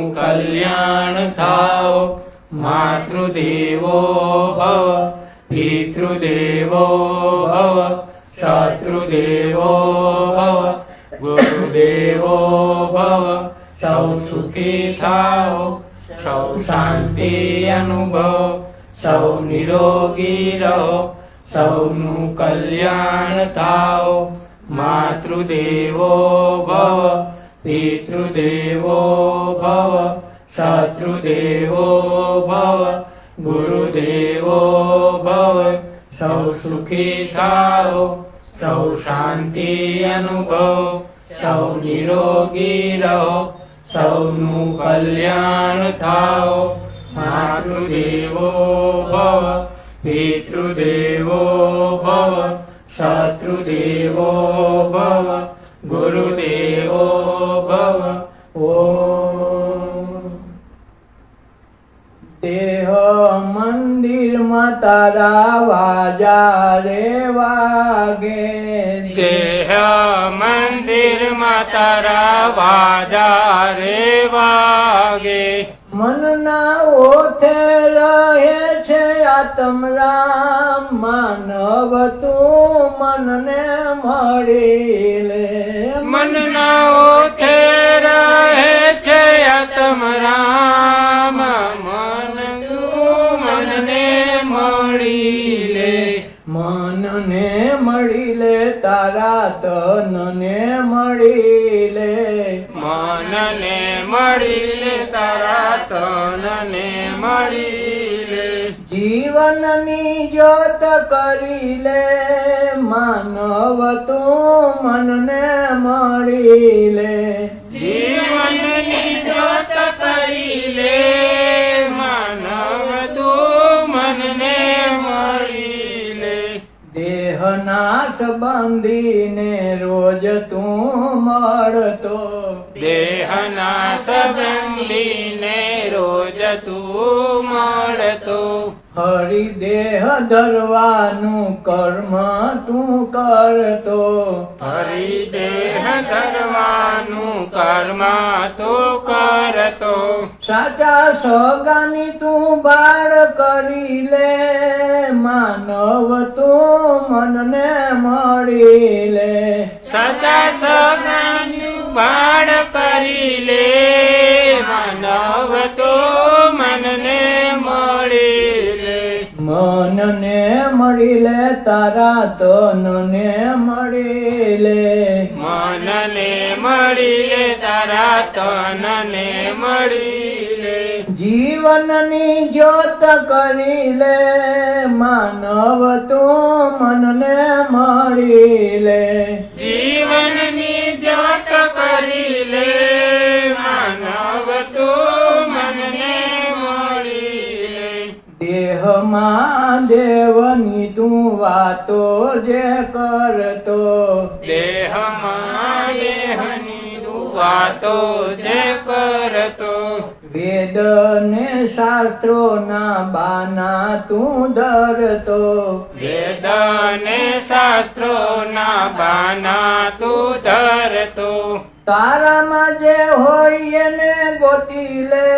કલ્યાણ થાઓ માતૃદેવો ભવ પિતૃદેવો ભવ શત્રુદેવો ભવ ગુરુદેવો ભવ સૌ સુખી થાઓ સૌ શાંતિ અનુભવ સૌ નિરોગી રહો સૌનું કલ્યાણ થાઓ માતૃદેવો ભવ પિતૃદેવો ભવ શત્રુદેવો ભવ ગુરુદેવો ભવ સૌ સુખી થાઓ સૌ શાંતિ અનુભવ સૌ નિરોગી રહો સૌનું કલ્યાણ થાઓ માતૃદેવો ભવ પિતૃદેવો ભવ શત્રુદેવો ભવ ગુરુદેવો ભવ ઓમ દેહ મંદિરમાં તારા વાજા રે વાગે દેહ મંદિરમાં તારા વાજા રે વાગે મનના ઓથે રહે છે આત્મરામ માનવ તું મનને મળી લે મનના ઓથે રહે છે આત્મરામ મન તું મનને મળી લે મનને મળી લે તારા તનને મળી લે મનને મળી લે તારા તનને મળી લે જીવનની જ્યોત કરી લે માનવ તું મનને મળી લે જીવનની જ્યોત કરી લે માનવ તું મનને મળી લે દેહના સંબંધીને રોજ તું મળતો દેહના સંબંધીને રોજ તું મળતો હરિદેહ ધરવાનું કર્મ તું કરતો હરિદેહ ધરવાનું કર્મ તું કરતો સાચા સોગાની તું બાળ કરી લે માનવ તું મનને મળી લે સાચા સગાનું બાળ કરી લે માનવ તો મનને મળી લે મનને મળી લે તારા તનને મળી લે મનને મળી લે તારા તનને મળી લે જીવનની જ્યોત કરી લે માનવ તું મનને મળી લે જીવનની જ્યોત કરી લે માનવ તો મનને મળી લે દેહમાં દેવની તું વાતો જે કરતો દેહમાં દેહની તું વાતો જે કરતો વેદ ને શાસ્ત્રોના બાના તું ધરતો વેદ ને શાસ્ત્રોના બાના તું ધરતો તારામાં જે હોય એને ગોતી લે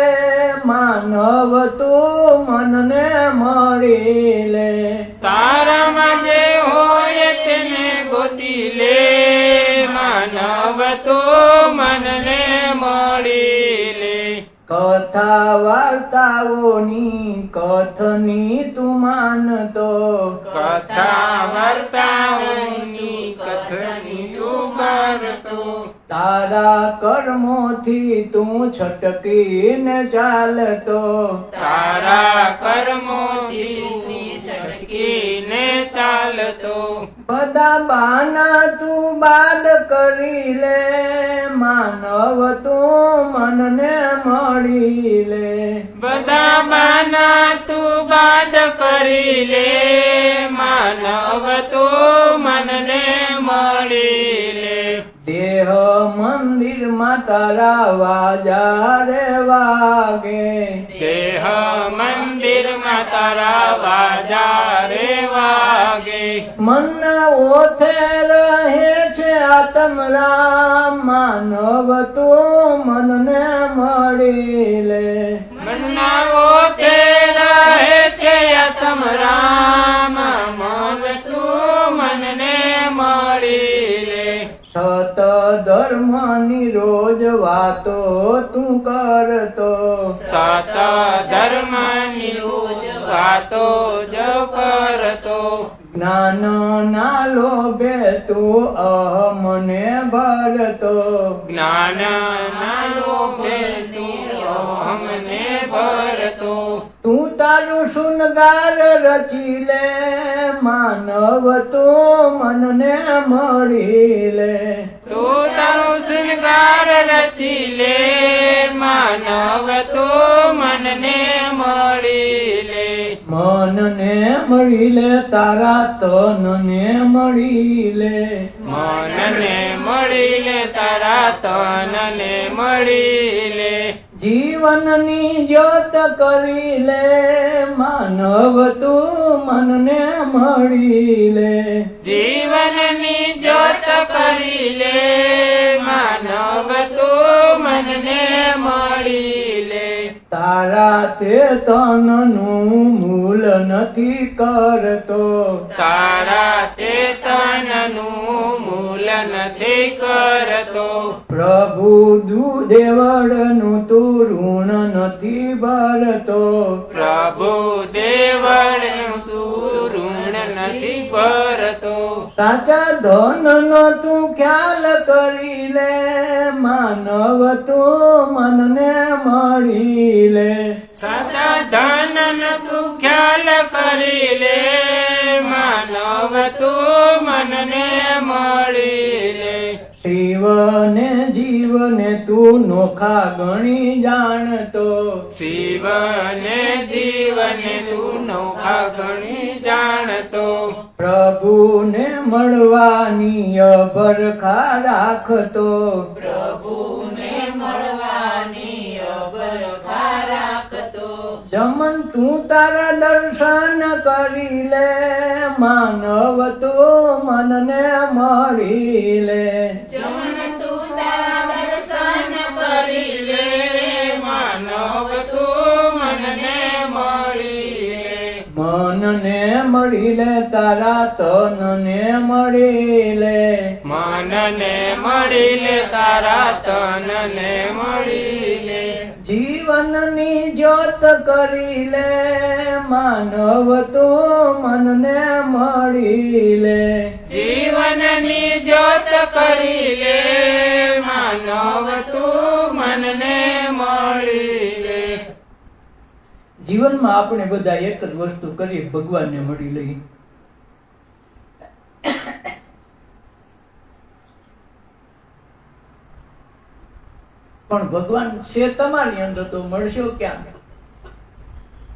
માનવ તું મનને મળી લે તારામાં જે હોય તેને ગોતી લે માનવ તો મનને મળી લે કથા વાર્તાઓની કથની તું માનતો કથા વાર્તાઓની કથની તું કરતો તારા કર્મોથી તું છટકીને ચાલતો તારા કર્મોથી છટકીને ચાલતો બધા બાના તું બાદ કરી લે માનવ તું મનને મળી લે બધા બાના તું બાદ કરી લે માનવ તો મનને મળી લે દેહ મંદિરમાં તારા વાજા રે વાગે દેહ મંદિર મંદિરમાં તારા વાજા રે વાગે. મનના ઓથે રહે છે આત્મ રામ, માનવ તું મનને મળી લે. મનના ઓતે રહે છે આત્મ રામ, મન તું મનને મળી લે. સત ધર્મની રોજ વાતો તું કરતો, સત ધર્મની રોજ વાતો જો કરતો. જ્ઞાન ના લોભે તું અહમને ભરતો, જ્ઞાન ના લોભે તું અમને ભરતો. તું તારું શૃંગાર રચી લે, માનવ તું મનને મળી લે. તું તારું શૃંગાર રચી લે, માનવ તું મનને મળી લે. મનને મળી લે, તારા તનને મળી લે. મનને મળી લે, તારા તનને મળી લે. જીવનની જ્યોત કરી લે, માનવ તું મનને મળી લે. જીવનની જ્યોત કરી લે, માનવ તું મનને મળી લે. તારા તે તનનું મૂલ નથી કરતો, તારા તે તનનું મૂલ નથી કરતો. પ્રભુ દેવળનું તું ઋણ નથી ભરતો, પ્રભુ દેવળનું તું ઋણ નથી ભરતો. સાચા ધનનો તું ખ્યાલ કરી લે, માનવ તું મનને મળી લે. સાચા ધનનો તું ખ્યાલ કરી લે, માનવ તું મનને મળી લે. શિવને જીવને તું નોખા ગણી જાણતો, શિવને જીવને તું નોખા ગણી જાણતો. પ્રભુને મળવાની અભરખા રાખતો, પ્રભુને મળવાની અભરખા રાખતો. જમન તું તારા દર્શન કરી લે, માનવ તું મનને મળી લે. જમન તું તારા દર્શન કરી લે, માનવ તું મનને મળી લે. મનને મળી લે, તારા તનને મળી લે. મનને મળી લે, તારા તનને મળી લે. જીવનની જ્યોત કરી લે, માનવ તું મનને મળી લે. જીવનની જ્યોત કરી લે, માનવ તું મનને મળી લે. જીવનમાં આપણે બધા એક જ વસ્તુ કરીએ, ભગવાનને મળી લઈએ. પણ ભગવાન છે તમારી અંદર, તો મળશો ક્યાં?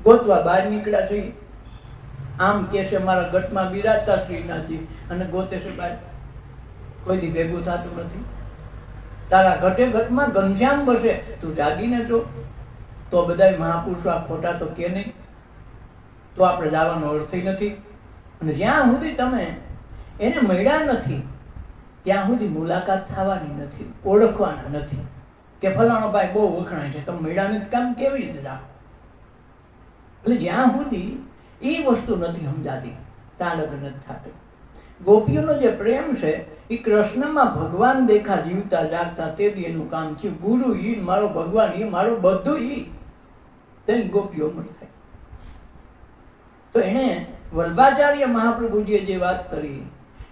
ગોતવા બહાર નીકળ્યા છે. આમ કે છે મારા ગટમાં બિરાજતા શ્રીનાથજી, અને ગોતે છે બહાર. કોઈ દી ભેગું થતું નથી. તારા ઘટે ઘટમાં ઘનશ્યામ બસે, તું જાગીને જો. તો બધા મહાપુરુષો આ ખોટા તો કે નહીં, તો આપણે જવાનો અર્થ નથી. અને જ્યાં સુધી તમે એને મળ્યા નથી, ત્યાં સુધી મુલાકાત થવાની નથી, ઓળખવાના નથી. કે ફલાણો ભાઈ બહુ વખણાય છે, તમે મળ્યા નથી, કામ કેવી રીતે રાખો? એટલે જ્યાં સુધી એ વસ્તુ નથી સમજાતી, ત્યાં લગ્ન નથી થતું. ગોપીઓનો જે પ્રેમ છે એ કૃષ્ણમાં ભગવાન દેખા, જીવતા જાગતા તે દી એનું કામ છે. ગુરુ ઈ, મારો ભગવાન ઈ, મારું બધું ઈ. તેની ગોપીઓ મળી થાય. તો એને વલ્ભાચાર્ય મહાપ્રભુજીએ જે વાત કરી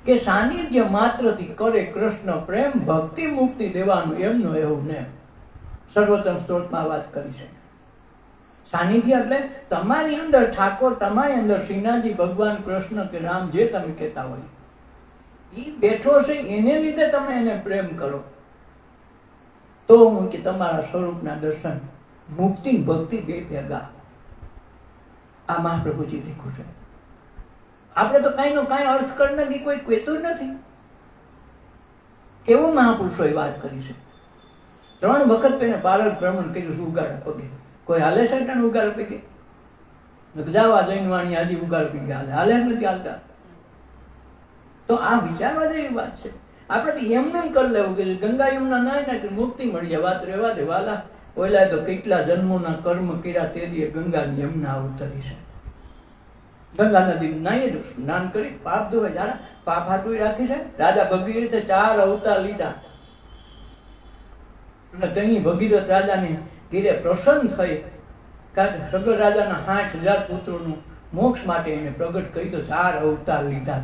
કે સાનિધ્ય માત્રથી કરે કૃષ્ણ પ્રેમ, ભક્તિ મુક્તિ દેવાનું એમનો એવું ને સર્વોત્તમ સ્તોત્રમાં વાત કરી છે. સાનિધ્ય એટલે તમારી અંદર ઠાકોર, તમારી અંદર શ્રીનાથજી, ભગવાન કૃષ્ણ કે રામ, જે તમે કહેતા હોય, એ બેઠો છે, એને લીધે તમે એને પ્રેમ કરો. તો હું કે તમારા સ્વરૂપના દર્શન, મુક્તિ ભક્તિ બે ભેગા. આ મહાપ્રભુજી લખ્યું છે. આપણે તો કઈ નો કઈ અર્થ કરી નથી, કોઈ કહેતું નથી. કેવું મહાપુરુષોએ વાત કરી છે. 3 વખત તેને પારદ ભ્રમણ કર્યું છે ઉગાડા પગે. કોઈ હાલે છે ઉગાડા પગે? જાવા જઈને વાણી આજી ઉગાડતી ગયા હાલે નથી હાલતા. તો આ વિચારવા જેવી વાત છે. આપણે એમને કરી લેવું કે ગંગા યમુના નાય ને મુક્તિ મળી જાય, વાત રહેવા દે વાલા. ઓલા તો કેટલા જન્મોના કર્મ કર્યા તે દીએ ગંગાની યમુના અવતરી છે. ગંગા નદી નાય સ્નાન કરી પાપ ધોવે, જારા પાપ હાટું રાખી છે. રાજા ભગીરથે 4 અવતાર લીધા અને તેની ભગીરથ રાજાને ધીરે પ્રસન્ન થઈ, કારણ કે સગર રાજાના 60,000 પુત્રોનું મોક્ષ માટે એને પ્રગટ કરી તો 4 અવતાર લીધા.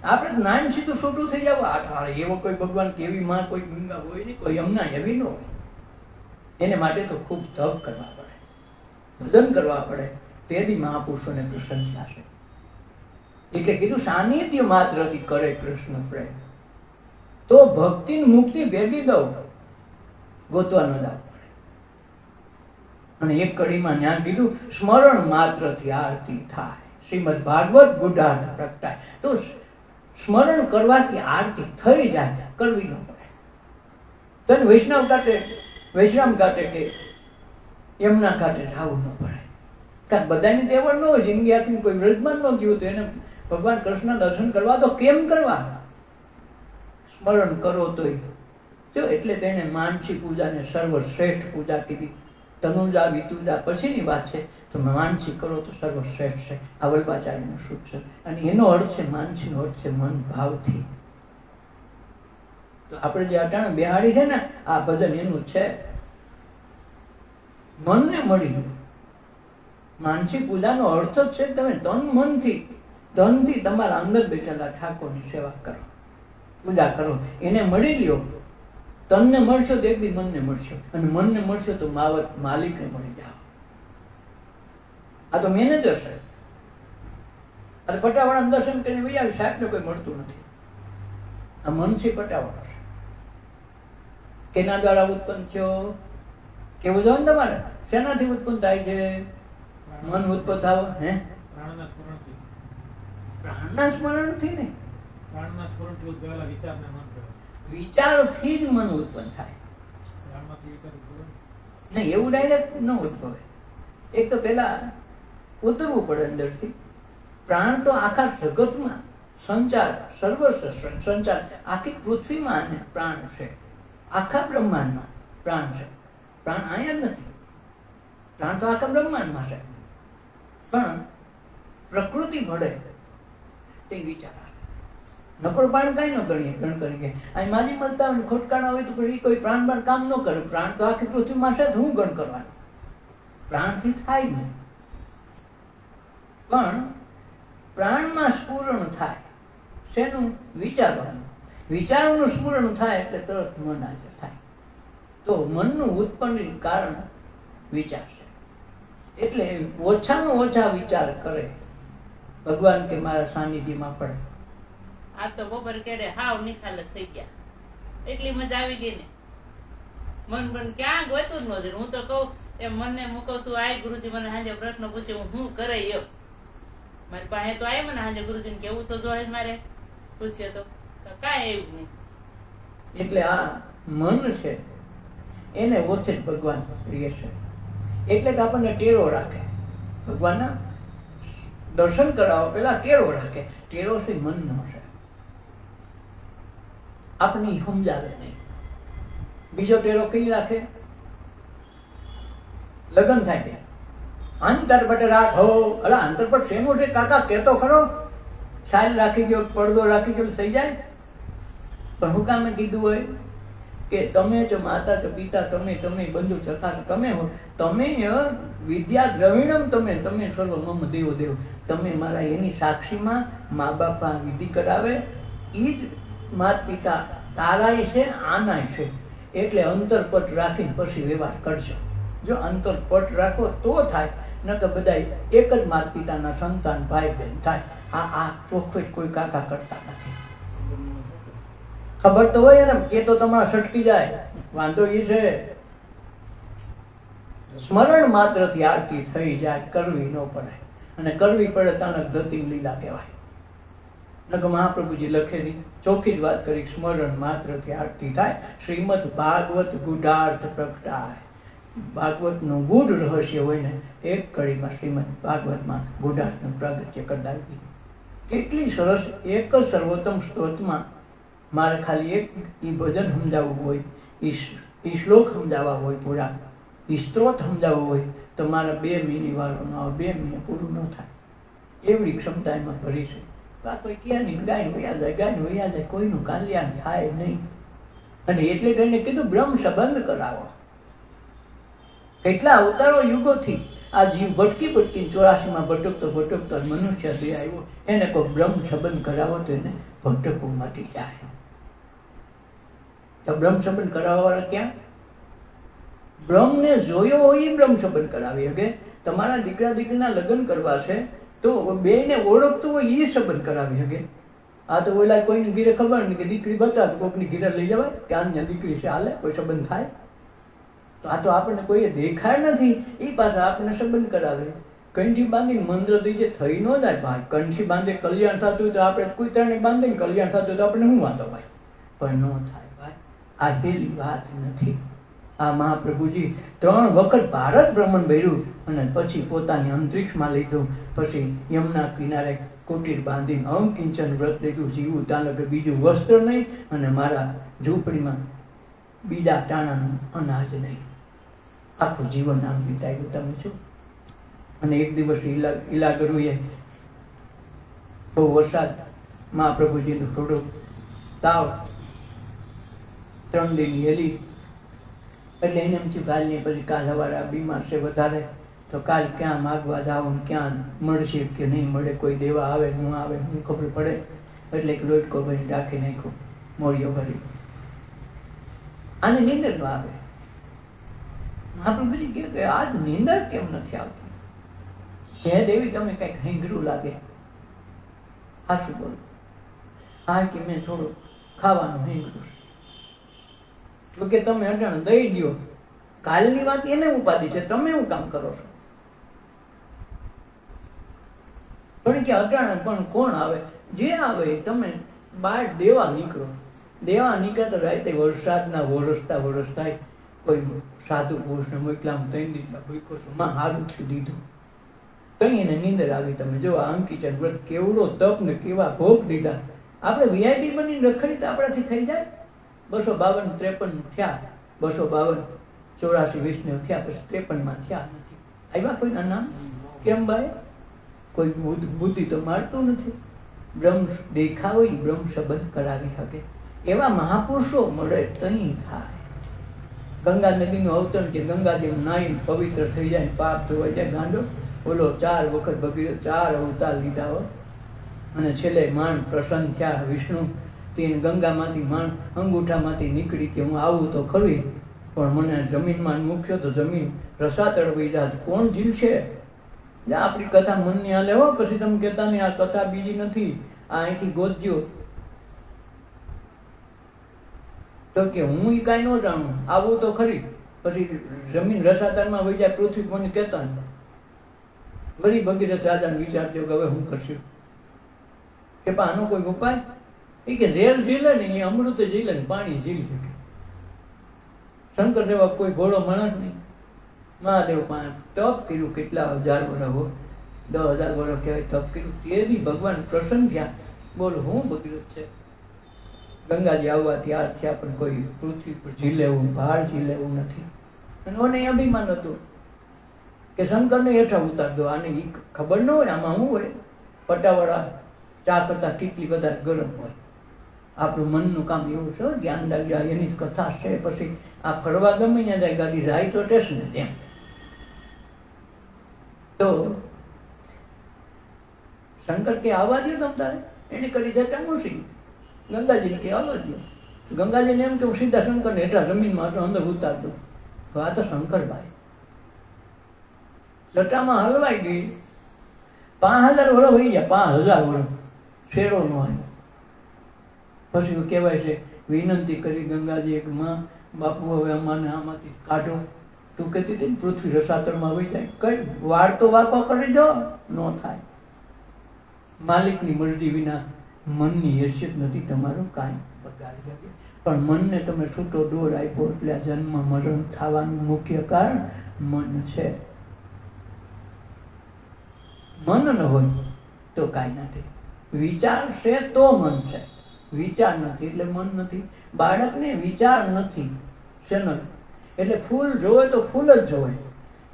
આપણે નામ સીધું છોટું થઈ જવું આઠવાળે એવો કોઈ ભગવાન કેવી માં કોઈ ગંગા હોય નહીં, કોઈ યમુના એવી ન હોય. એને માટે તો ખૂબ તપ કરવા પડે, ભજન કરવા પડે, તેથી મહાપુરુષોને પ્રસન્ન થશે. એટલે કીધું સાનિધ્ય માત્રથી કરે કૃષ્ણ પ્રેમ, તો ભક્તિ મુક્તિ ભેગી દઉં ગોતવા ન જાવ પડે. અને એક કડીમાં ત્યાં કીધું સ્મરણ માત્રથી આરતી થાય, શ્રીમદ ભાગવત ગુઢાર્થ પ્રગટાય. તો સ્મરણ કરવાથી આરતી થઈ જાય, કરવી ન પડે. તને વૈષ્ણવ ઘાટે કે યમુના ઘાટે જવું ન પડે. કારણ બધાની તેવડ ન હોય, જિંદગી આખી કોઈ વ્રજમાં ન ગયું તો એને ભગવાન કૃષ્ણ દર્શન કરવા તો કેમ કરવા? સ્મરણ કરો તોય જો. એટલે તેને માનસી પૂજાને સર્વશ્રેષ્ઠ પૂજા કીધી. તનુજા વિતુજા પછીની વાત છે, તો માનસી કરો તો સર્વશ્રેષ્ઠ છે. આ વલ્ભાચાર્યનું સૂત્ર છે. અને એનો અર્થ છે, માનસીનો અર્થ છે મન ભાવથી. તો આપણે જે અટાણે બેહાડી છે ને આ ભજન એનું છે, મનને મળી ગયું. માનસી પૂજાનો અર્થ જ છે તમે તન મનથી ધનથી તમારા અંદર બેઠેલા ઠાકોરની સેવા કરો, પૂજા કરો, એને મળી લ્યો. તનને મળશો તો એક દી મનને મળશો, અને મનને મળશો તો માલિકને મળી જાઓ. આ તો મેનેજર છે. અને પટાવાળા દર્શન કરીને ભાઈ આવી સાહેબને કોઈ મળતું નથી. આ મનથી પટાવાળા છે. કેના દ્વારા ઉત્પન્ન થયો કેવું જો ને તમારે? શેનાથી ઉત્પન્ન થાય છે? મન ઉત્પન્ન થાવ હે પ્રાણના સ્મરણથી નહીં, વિચારથી જ મન ઉત્પન્ન થાય. નહીં એવું ડાયરેક્ટ ન ઉદ્ભવે. એક તો પેલા ઉતરવું પડે અંદરથી. પ્રાણ તો આખા જગતમાં સંચાર, સર્વસ્વ સંચાર, આખી પૃથ્વીમાં અને પ્રાણ છે. આખા બ્રહ્માંડમાં પ્રાણ છે. પ્રાણ અહીંયા જ નથી, પ્રાણ તો આખા બ્રહ્માંડમાં છે. પણ પ્રકૃતિ ભળે તે વિચાર આવે. નકર પ્રાણ કઈ ન ગણીએ ગણ કરીએ. અહીં માજી મળતા હોય ખોટકાણા હોય તો પછી કોઈ પ્રાણ બાણ કામ ન કરે. પ્રાણ તો આખી પૃથ્વીમાં છે, હું ગણ કરવાનું? પ્રાણથી થાય નહીં. પણ પ્રાણમાં સ્ફુરણ થાય શેનું? વિચારવાનું. વિચારનું સ્ફુરણ થાય એટલે તરત મન હાજર થાય. તો મનનું ઉત્પન્ન કારણ વિચાર છે. એટલે ઓછામાં ઓછા વિચાર કરે ભગવાન કે મારા સાનિધ્યમાં પડે. આ તો બપોર કેડે હાવ નિખાલસ થઈ ગયા, એટલી મજા આવી ગઈ ને. મન પણ ક્યાં ગોતું જ નહોતું. હું તો કહું એમ મને મૂકવતું આય ગુરુજી મને હાજે પ્રશ્ન પૂછે હું કરે એમ. મારી પાસે તો આય મને હાજે ગુરુજી ને કેવું તો જોઈએ મારે પૂછે તો કાંઈ એવું નહીં. એટલે આ મન છે એને ઓછે જ ભગવાન પ્રિય છે. એટલે તો આપણને ટેરો રાખે. ભગવાનના દર્શન કરાવો પેલા ટેરો રાખે. ટેરો છે મનનો છે, આપને સમજાવે નહીં. બીજો ટેરો કઈ રાખે? લગ્ન થાય ત્યાં અંતરપટ રાખો. અલા અંતરપટ શેનું છે કાકા કેતો ખરો? સાલ રાખી ગયો, પડદો રાખી ગયો થઈ જાય. પણ હું કામે કીધું હોય કે તમે જ માતા જ પિતા, તમે બંધુ ચકા તમે વિદ્યા દ્રવિણમ, તમે સર્વ મમ દેવો દેવ. તમે મારા એની સાક્ષીમાં મા બાપા વિધિ કરાવે. એ જ માતા પિતા તારાય છે, આનાય છે. એટલે અંતરપટ રાખીને પછી વ્યવહાર કરજો. જો અંતરપટ રાખો તો થાય, ન તો બધા એક જ માતા પિતાના સંતાન ભાઈ બહેન થાય. આ ચોખ્ખું કોઈ કાકા કરતા નથી. ખબર તો હોય ને કે તો તમારા છટકી જાય. વાંધો એ છે સ્મરણ માત્રથી આરતી થઈ જાય, કરવી ન પડે. અને કરવી પડે તાનક ધતિંગ લીલા કહેવાય. નકર મહાપ્રભુજી લખેલી ચોખ્ખી જ વાત કરી, સ્મરણ માત્રથી આરતી થાય, શ્રીમદ ભાગવત ગુઢાર્થ પ્રગટાય. ભાગવતનું ગૂઢ રહસ્ય હોય ને એક કડીમાં શ્રીમદ ભાગવતમાં ગૂઢાર્થનું પ્રાગટ્ય કરાવી દીધું. કેટલી સરસ! એક જ સર્વોત્તમ સ્ત્રોતમાં મારે ખાલી એક એ ભજન સમજાવવું હોય, એ શ્લોક સમજાવવા હોય, પૂરા એ સ્ત્રોત સમજાવવું હોય તો મારે 2 મિનિટ વાળો ન આવે, 2 મિનિટ પૂરું ન થાય એવડી ક્ષમતા એમાં ભરી છે. કોઈ ક્યાંની ગાય વયા જાય, કોઈનું કલ્યાણ થાય નહીં. અને એટલે તેને કીધું બ્રહ્મ સંબંધ કરાવો. કેટલા અવતારો યુગોથી આ જીવ ભટકી 84માં ભટકતો મનુષ્ય દે આવ્યો, એને કોઈ બ્રહ્મ સંબંધ કરાવો તો એને ભટકવું મટી જાય. તો બ્રહ્મ સંબંધ કરાવવા વાળા ક્યાં? બ્રહ્મને જોયો હોય એ બ્રહ્મ સંબંધ કરાવી શકે. તમારા દીકરા દીકરીના લગ્ન કરવા છે તો બેને ઓળખતું હોય એ સંબંધ કરાવી શકે. આ તો ઓલા કોઈની ઘીરે ખબર નહીં કે દીકરી બતા તો કોઈકની ઘીરે લઈ જવાય કે આની દીકરી છે, હાલે કોઈ સંબંધ થાય? તો આ તો આપણને કોઈ દેખાય નથી, એ પાછા આપણને સંબંધ કરાવે. કંઠી બાંધીને મંત્ર દીજે થઈ ન જાય ભાઈ. કંઠી બાંધે કલ્યાણ થતું હોય તો આપણે કોઈ ત્રણે બાંધીને કલ્યાણ થતું હોય તો આપણે શું વાંધો ભાઈ? પણ ન થાય ભાઈ, આ પેલી વાત નથી. આ મહાપ્રભુજી 3 વખત ભારત ભ્રમણ કર્યું અને પછી પોતાની અંતરિક્ષમાં લીધું. પછી યમુના કિનારે કુટીર બાંધીને અવકિંચન વ્રત લીધું. જીવું તાન કે બીજું વસ્ત્ર નહીં અને મારા ઝૂંપડીમાં બીજા ટાણાનું અનાજ નહીં. આખું જીવન આમ વિતાવ્યું. તમે શું? અને એક દિવસ ઈલાગરુએ બહુ વરસાદ, મહાપ્રભુજીનું થોડું તાવ, 3 દિન હેલી, એટલે એને એમ થયું કાલની પછી કાલ સવારે બીમાર છે વધારે, તો કાલ ક્યાં માગવા જાવ, ક્યાં મળશે કે નહીં મળે, કોઈ દેવા આવે ન આવે શું ખબર પડે. એટલે એક લોટકો ભરી રાખી નાખ્યો, મોળિયો ભરી. આને નીંદર ન આવે. મહાપ્રભુજી કહે કે આજ નીંદર કેમ નથી આવતી? હે દેવી, તમે કંઈક હેંગરું લાગે. હાચું બોલો. હા કે મેં થોડું ખાવાનું હેંગરું. તો કે તમે અટાણ દઈ દો. કાલની વાત એને ઉપાધિ છે, તમે શું કામ કરો છો? થોડી કે અટાણ પણ કોણ આવે? જે આવે તમે બહાર દેવા નીકળો. દેવા નીકળે તો રાતે વરસાદના વરસતા કોઈ સાધુ પુરુષને મોકલા, 3 દીધા ભૂખો છું, માં હારું થયું દીધું. કઈ એને નીંદર આવી. તમે જો આ અંકિચન વ્રત કેવડો તપ ને કેવા ભોગ દીધા. આપણે વીઆઈપી બનીને રખડી તો આપણાથી થઈ જાય. 252 53 થયા, 252 84 વિષ્ણુ થયા, પછી 53માં થયા નથી. આવ્યા કોઈના નામ? કેમ ભાઈ? કોઈ બુદ્ધિ તો મારતું નથી. બ્રહ્મ દેખાવ બ્રહ્મ સંબંધ કરાવી શકે એવા મહાપુરુષો મળે તઈ થાય. ગંગા નદીનું અવતરણ કે ગંગાદેવ નાઈને પવિત્ર થઈ જાય, પાપ ધોવાઈ જાય. ગાંડો બોલો 4 વખત ભગીરથ 4 અવતાર લીધા હો. અને છેલ્લે માણ પ્રસન્ન થયા વિષ્ણુ. તેને ગંગામાંથી માણ અંગૂઠામાંથી નીકળી કે હું આવું તો ખરી, પણ મને જમીનમાં મૂક્યો તો જમીન રસાતળ વહી જાત. કોણ જીવ છે? આપણી કથા મનની હાલે હો. પછી તમે કહેતા નહીં આ કથા બીજી નથી, આ અહીંથી ગોતજો. તો કે હું એ કાંઈ ન જાણું, આવું તો ખરી. પછી જમીન રસાતળમાં વહી જાય પૃથ્વી કોને કહેતા નહીં. વળી ભગીરથ રાજાને વિચારજો કે હવે હું કરશું કે આનો કોઈ ઉપાય? એ કે ઝેર ઝીલે ને એ અમૃત ઝીલે ને પાણી ઝીલી શકે. શંકર જેવા કોઈ ઘોડો માણસ નહીં. મહાદેવ પાસે તપ કર્યું, કેટલા 1000 વર્ષ, 10,000 વર્ષ કહેવાય તપ કર્યું. તેથી ભગવાન પ્રસન્ન થયા. બોલો હું ભગીરથ છે. ગંગાજી આવવા તૈયાર થયા, પણ કોઈ પૃથ્વી પર ઝીલે એવું, બહાર ઝીલે એવું નથી. અને મને અભિમાન હતું કે શંકરને હેઠા ઉતાર દો. આને એ ખબર ન હોય આમાં શું હોય. પટાવાળા ચા કરતા કેટલી વધારે ગરમ હોય. આપણું મનનું કામ એવું છે, જ્ઞાન લાગ્યા એની જ કથા છે. પછી આ ફરવા ગમે ત્યાં જાય, ગાડી જાય તો ટેસ્ટ ને તેમ. તો શંકર કે આવવા દો તમ તારે. એને કરી જતા મૂસી ગંગાજીને કે આવવા દો. ગંગાજીને એમ કે હું સીધા શંકરને હેઠા જમીનમાં અંદર ઉતાર દઉં. તો આ તો શંકરભાઈ જટામાં હલવાઈ ગઈ. 5000 વર્ષ હોઈ ગયા, 5000 વર્ષ શેરો નો આવ્યો. પછી કહેવાય છે વિનંતી કરી ગંગાજી એક માં, બાપુ હવે અમાને આમાંથી કાઢો. તું કહેતી હતી ને પૃથ્વી રસાતળમાં વહી જાય. કઈ વાર તો વાપા કરી દો, ન થાય. માલિકની મરજી વિના મનની હેસિયત નથી તમારું કાંઈ બગાડી શકે. પણ મનને તમે છૂટો દોર આપ્યો એટલે આ જન્મ મરણ થવાનું મુખ્ય કારણ મન છે. મન ન હોય તો કાંઈ નથી. વિચાર છે તો મન છે, વિચાર નથી એટલે મન નથી. બાળકને વિચાર નથી શેનો, એટલે ફૂલ જોવે તો ફૂલ જ જોવે,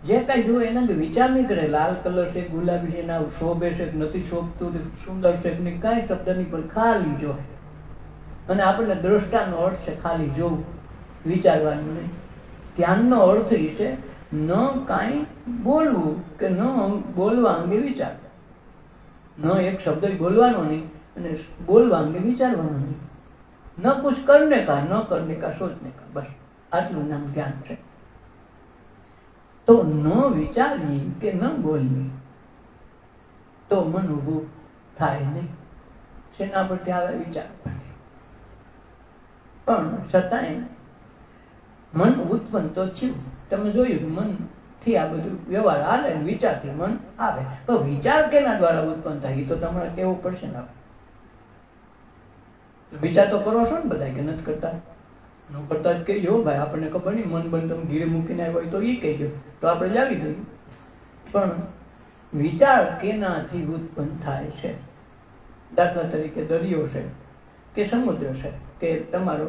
જે કાંઈ જોવે એના વિચાર નહીં કરે. લાલ કલર છે, ગુલાબી છે, એના શોભે છે કે નથી શોભતું, સુંદર છે કે નહીં, કાંઈ શબ્દ નહીં, પણ ખાલી જોવે. અને આપણને દ્રષ્ટાનો અર્થ છે ખાલી જોવું, વિચારવાનું નહીં. ધ્યાનનો અર્થ એ છે ન કાંઈ બોલવું કે ન બોલવા અંગે વિચાર, ન એક શબ્દ બોલવાનો નહીં અને બોલવા અંગે વિચારવાનો નહીં. ન કુછ કરને કા, ન કરને કા સોચને કા, બસ આટલું નામ ધ્યાન છે. તો ન વિચારીએ કે ન બોલીએ તો મન ઊભું થાય નહીં. શેના પરથી આવે? વિચાર પરથી. પણ છતાંય મન ઉત્પન્ન તો થયું. તમે જોયું મનથી આ બધું વ્યવહાર હાલે, વિચારથી મન આવે. તો વિચાર કેના દ્વારા ઉત્પન્ન થાય એ તો તમારે કહેવું પડશે ને. વિચાર તો કરો છો ને બધા, કે નથી કરતા? ન કરતા જ કહેજો ભાઈ, આપણને ખબર નહીં. મન બન તમે ઘીરે મૂકીને આવ્યો હોય તો એ કહેજો, તો આપણે લાવી દઈએ. પણ વિચાર કેનાથી ઉત્પન્ન થાય છે? દાખલા તરીકે દરિયો છે કે સમુદ્ર છે કે તમારો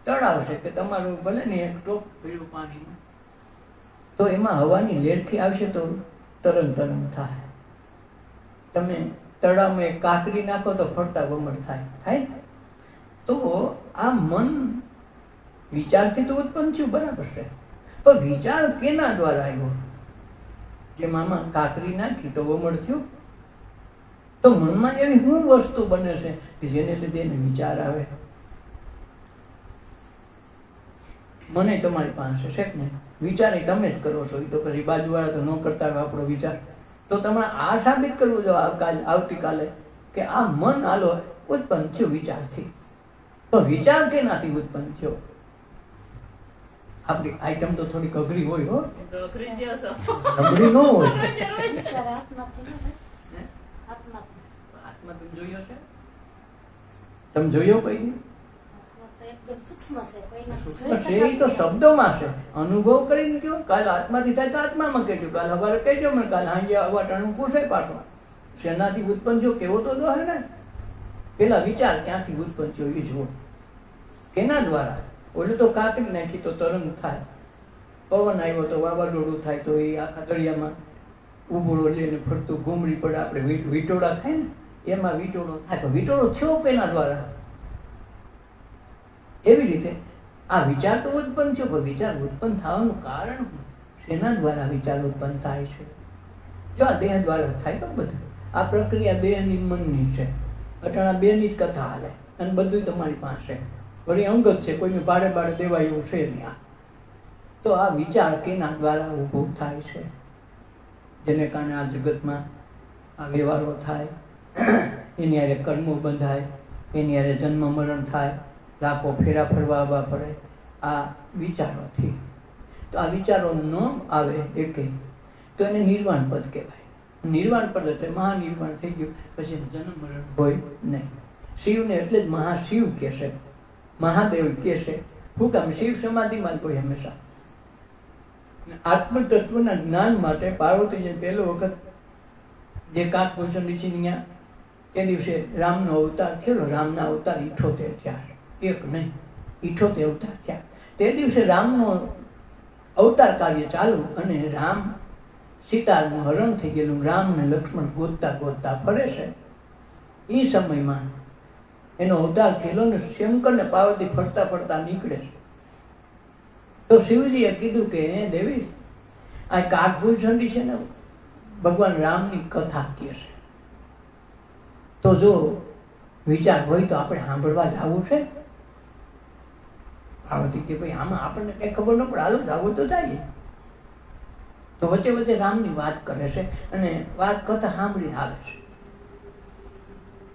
તળાવ છે કે તમારું ભલે ને એક ટોપ પીળું પાણીનું, તો એમાં હવાની લેરથી આવશે તો તરંગ થાય. તમે તળાવમાં એક કાંકરી નાખો તો ફરતા વમળ થાય. તો આ મન વિચારથી તો ઉત્પન્ન થયું, બરાબર છે, પણ વિચાર કેના દ્વારા આવ્યો? જેમ આમાં કાંકરી નાખી તો વમળ થયું. તો મનમાં એવી શું વસ્તુ બને છે કે જેને લીધે એને વિચાર આવે? મને તમારી પાસે છે ને વિચાર એ તમે જ કરો છો, એ તો પછી બાજુવાળા તો ન કરતા હોય આપણો વિચાર. તો તમારે આ સાબિત કરવું જો આવતીકાલે કે આ મન હાલો ઉત્પન્ન થયું વિચારથી. તો વિચાર કેનાથી ઉત્પન્ન થયો? આપણી આઈટમ તો થોડીક અઘરી હોય, હો, અઘરી ન હોય. આત્મા તમે જોયો છે? તમે જોયો કોઈ? એ તો શબ્દોમાં છે, અનુભવ કરીને કયો. કાલ આત્માથી થાય તો આત્મામાં કહેજો, કાલ સવારે કહેજો, મને કાલ સાંજે અવાટાણું પૂછે પાછો. શેનાથી ઉત્પન્ન થયો કેવો તો જો હે ને. પેલા વિચાર ક્યાંથી ઉત્પન્ન થયો એ જુઓ. કેના દ્વારા? ઓલું તો કાપી નાખી તો તરંગ થાય, પવન આવ્યો તો વાવાઝોડું થાય, તો એ આખા દરિયામાં ઉભુડો લઈને ફરતું ઘૂમરી પડે. આપણે વીટોળા થાય ને એમાં વીટોળો થાય. પણ વીટોળો થયો કેના દ્વારા? એવી રીતે આ વિચાર તો ઉત્પન્ન થયો, પણ વિચાર ઉત્પન્ન થવાનું કારણ શેના દ્વારા વિચાર ઉત્પન્ન થાય છે? જો આ દેહ દ્વારા થાય. પણ બધું આ પ્રક્રિયા દેહની મનની છે. અટાણા બેની જ કથા હાલે અને બધું તમારી પાસે વળી અંગત છે, કોઈને ભાડે ભાડે દેવાય એવું છે નહીં. આ તો આ વિચાર કેના દ્વારા ઊભો થાય છે? જેને કારણે આ જગતમાં આ વ્યવહારો થાય, એની હારે કર્મો બંધાય, એની હારે જન્મ મરણ થાય, લાખો ફેરા ફરવા આવવા પડે આ વિચારોથી. તો આ વિચારો ન આવે એકે તો એને નિર્વાણ પદ કહેવાય. નિર્વાણ પદ એટલે મહાનિર્વાણ થઈ ગયું, પછી જન્મ મરણ હોય નહીં. શિવને એટલે જ મહાશિવ કહેશે, મહાદેવ કહેશે. શું કામ? શિવ સમાધિમાં જ હોય હંમેશા. આત્મ તત્વના જ્ઞાન માટે પાર્વતીજી પહેલો વખત જે કાકભૂષણ ઋષિની તે દિવસે રામનો અવતાર થયેલો. રામના અવતાર 78 થયા, એક નહીં 78 અવતાર થયા. તે દિવસે રામનો અવતાર કાર્ય ચાલુ અને રામ સીતાનું હરણ થઈ ગયેલું. રામ ને લક્ષ્મણ ગોતતા ગોતતા ફરે છે. એ સમયમાં એનો અવતાર થયેલો ને શંકર ને પાર્વતી ફરતા ફરતા નીકળે છે. તો શિવજીએ કીધું કે હે દેવી, આ કાકભૂષણ છે ને ભગવાન રામની કથા કહે છે, તો જો વિચાર હોય તો આપણે સાંભળવા જવું છે. પાર્વતી કે ભાઈ આમાં આપણને કઈ ખબર ન પડે, હાલો જવું તો જાય. તો વચ્ચે વચ્ચે રામની વાત કરે છે અને વાત કથા સાંભળીને આવે છે.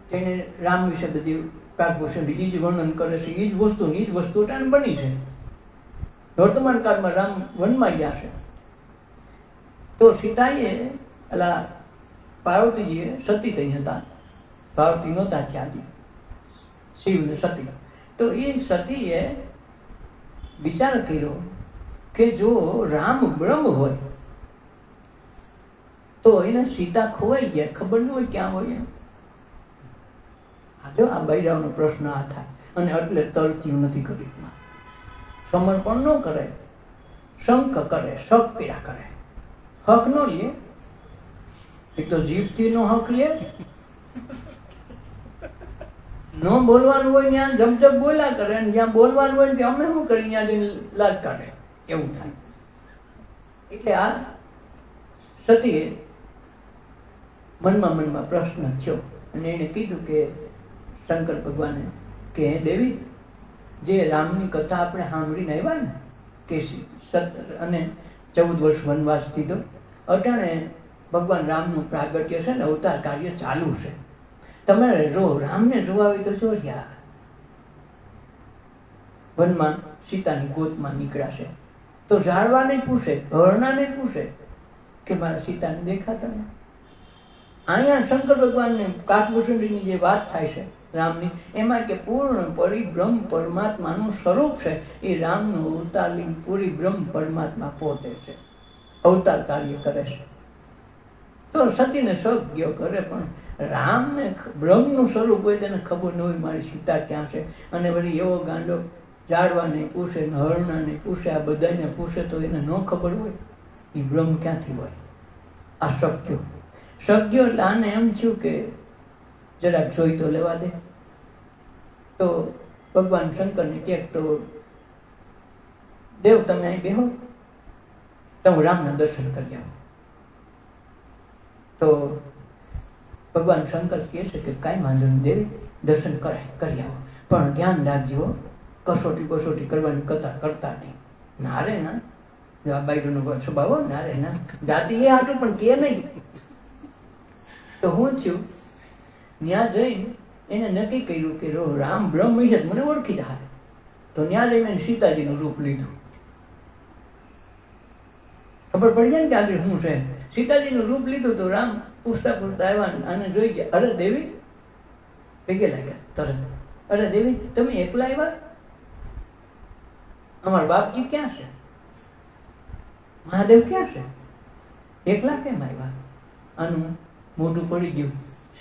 તેને રામ વિશે બધી કાકભૂષણ એ જ વર્ણન કરે છે. એ જ વસ્તુની જ વસ્તુ બની છે. વર્તમાન કાળમાં રામ વનમાં ગયા છે. તો સીતાએ એલા પાર્વતીજીએ સતી કહી હતા. પાર્વતી નહોતા થયા, શિવ ને સતી. તો એ સતીએ વિચાર કર્યો કે જો રામ બ્રહ્મ હોય તો એને સીતા ખોવાઈ ગયા, ખબર ન હોય ક્યાં હોય એમ. જો આ બૈરાવનો પ્રશ્ન આ થાય અને એટલે તરત્યું નથી કરી, સમર્પણ ન કરે, શંક કરે, શક પીડા કરે, હક નો લે. એક તો જીભથી નો હક લે, ન બોલવાનું હોય ત્યાં જમજમ બોલ્યા કરે, અને જ્યાં બોલવાનું હોય ત્યાં અમે શું કરી ત્યાં જઈને લાજ કાઢે, એવું થાય. એટલે આ સતીએ મનમાં પ્રશ્ન થયો અને એને કીધું કે શંકર ભગવાને કે હે દેવી, જે રામની કથા આપણે સાંભળીને આવ્યા ને કે અને 14 વર્ષ વનવાસ દીધો, અટાણે ભગવાન રામનું પ્રાગટ્ય છે ને, અવતાર કાર્ય ચાલુ છે. તમે રામને જોવા હોય તો જો યાર, વનમાં સીતાની ગોતમાં નીકળાશે તો ઝાડવાને પૂછે, હરણાને પૂછે કે મારા સીતાને દેખાતા ને. અહીંયા શંકર ભગવાનને કાકભૂષણની જે વાત થાય છે રામની, એમાં કે પૂર્ણ પરિબ્રહ્મ પરમાત્માનું સ્વરૂપ છે એ રામનું અવતારલિંગ પૂરી બ્રહ્મ પરમાત્મા પોતે છે, અવતાર કાર્ય કરે છે. તો સતીને સજ્ઞ કરે, પણ રામને બ્રહ્મનું સ્વરૂપ હોય તેને ખબર ન હોય મારી સીતા ક્યાં છે. અને વળી એવો ગાંડો ઝાડવાને પૂછે, હરણાને પૂછે, આ બધાને પૂછે તો એને ન ખબર હોય એ બ્રહ્મ ક્યાંથી હોય. આ શક્યો એટલે આને એમ થયું કે જરાક જોઈ તો લેવા દે. તો ભગવાન શંકરને કહે તો દેવ તમે અહીં બેહો, તમે રામના દર્શન કરી આવો. તો ભગવાન શંકર કહે છે કે કાંઈ વાંધો નહીં દેવી, દર્શન કરી આવો, પણ ધ્યાન રાખજો, કસોટી કરવાની કથા કરતા નહીં. નારે ના, આ બાઈડુનો સ્વભાવ, નારે ના જાતિ એ હાટું પણ કે નહીં. તો હું થયું, ત્યાં જઈને એને નક્કી કર્યું કે રામ બ્રહ્મ છે મને ઓળખી જાય. તો ત્યાં જઈને સીતાજીનું રૂપ લીધું. ખબર પડી જાય ને કે આગળ શું છે. સીતાજીનું રૂપ લીધું તો રામ પૂછતા આવ્યા, આને જોઈ ગયા. અરે દેવી, ભેગે લાગ્યા તરત. અરે દેવી, તમે એકલા આવ્યા? અમારા બાપજી ક્યાં છે? મહાદેવ ક્યાં છે? એકલા કેમ આવ્યા? આનું મોઢું પડી ગયું.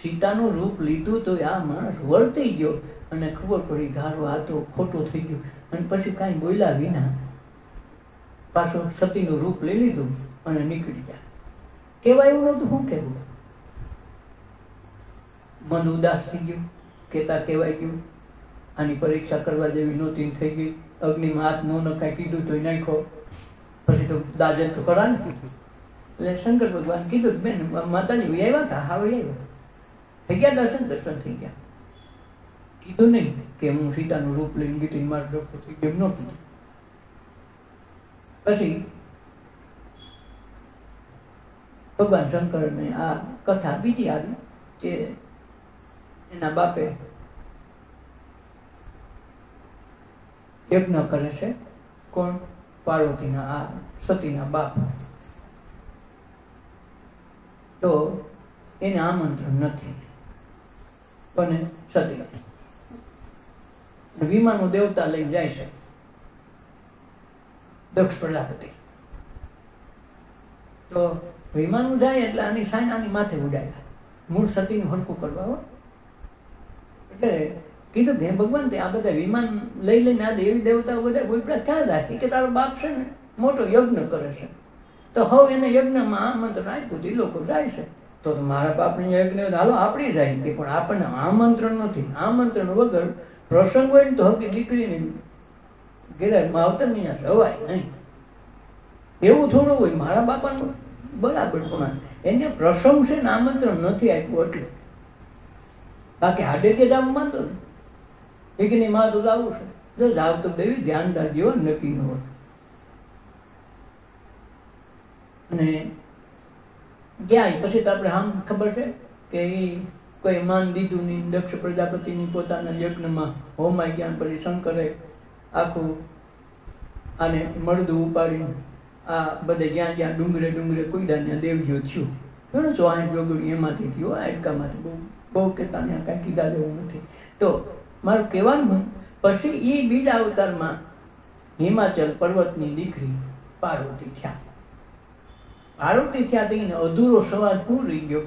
સીતાનું રૂપ લીધું તો આ માણસ વર્તી ગયો અને ખબર પડી ગારો આ તો ખોટું થઈ ગયું. અને પછી કાંઈ બોલ્યા વિના પાછું સતીનું રૂપ લઈ લીધું અને નીકળી ગયા. કેવાય એવું નહોતું, શું કહેવું? મન ઉદાસ થઈ ગયું, કેતા કહેવાય ગયું. આની પરીક્ષા કરવા જેવી નહોતી, થઈ ગઈ. અગ્નિમાં હાથ નો નખાય કીધું તો નાખ્યો, પછી તો દાજન તો કરા ને. એટલે શંકર ભગવાન કીધું બેન માતાજી આવ્યા હતા, હા આવ્યા, થઈ ગયા દર્શન થઈ ગયા. કીધું નહીં કે હું સીતાનું રૂપ લઈને ગીતી મારે ડોક્ટર થઈ ગયું, ન કીધું. પછી ભગવાન શંકરને આ કથા બીજી આવી કે એના બાપે યજ્ઞ કરે છે. કોણ? પાર્વતીના આ સતીના બાપ. તો એને આમંત્રણ નથી, પણ સતી વિમાનનું દેવતા લઈને જાય છે દક્ષ પ્રજાપતિ. તો વિમાનું જાય એટલે આની સાઈન આની માથે ઉડાડ્યા, મૂળ સતીનું હરખું કરવા હો. એટલે કીધું હે ભગવાન, તે આ બધા વિમાન લઈ લઈને આ દેવી દેવતાઓ બધા કોઈ ક્યાં રાખી કે તારો બાપ છે ને મોટો યજ્ઞ કરે છે, તો હવે એને યજ્ઞમાં આમંત્રણ આપ્યું, એ લોકો જાય છે. તો મારા બાપને યજ્ઞ હાલો આપણી જાય કે, પણ આપણને આમંત્રણ નથી. આમંત્રણ વગર પ્રસંગ હોય ને તો હકી દીકરીને ઘેરા માવતર ની રવાય નહીં. એવું થોડું હોય. મારા બાપાનું બરાબર, પણ એને પ્રસંગ છે ને આમંત્રણ નથી આપ્યું એટલે. બાકી હાડે કે જવું માનતો ને એકની માં તો જવું છે, જો જાવ તો દેવી ધ્યાન રાખજો, નક્કી ન હોય. અને ગયા પછી તો આપણે આમ ખબર છે કે એ કોઈ માન દીધું નહીં. દક્ષ પ્રજાપતિની પોતાના યજ્ઞમાં હોમાઈ ગયા. પછી શંકરે આખું આને મળદું ઉપાડીને આ બધે જ્યાં જ્યાં ડુંગરે કુંડા ત્યાં દેવજીઓ થયું. ઘણું 8 જોગણી એમાંથી થયું, આ એડકામાંથી. બહુ કહેતા ને કાંઈ કીધા જેવું નથી. તો મારું કહેવાનું પછી એ બીજા અવતારમાં હિમાચલ પર્વતની દીકરી પાર્વતી થયા. પાર્વતી થયા તેને અધૂરો સવાલ શું રહી ગયો?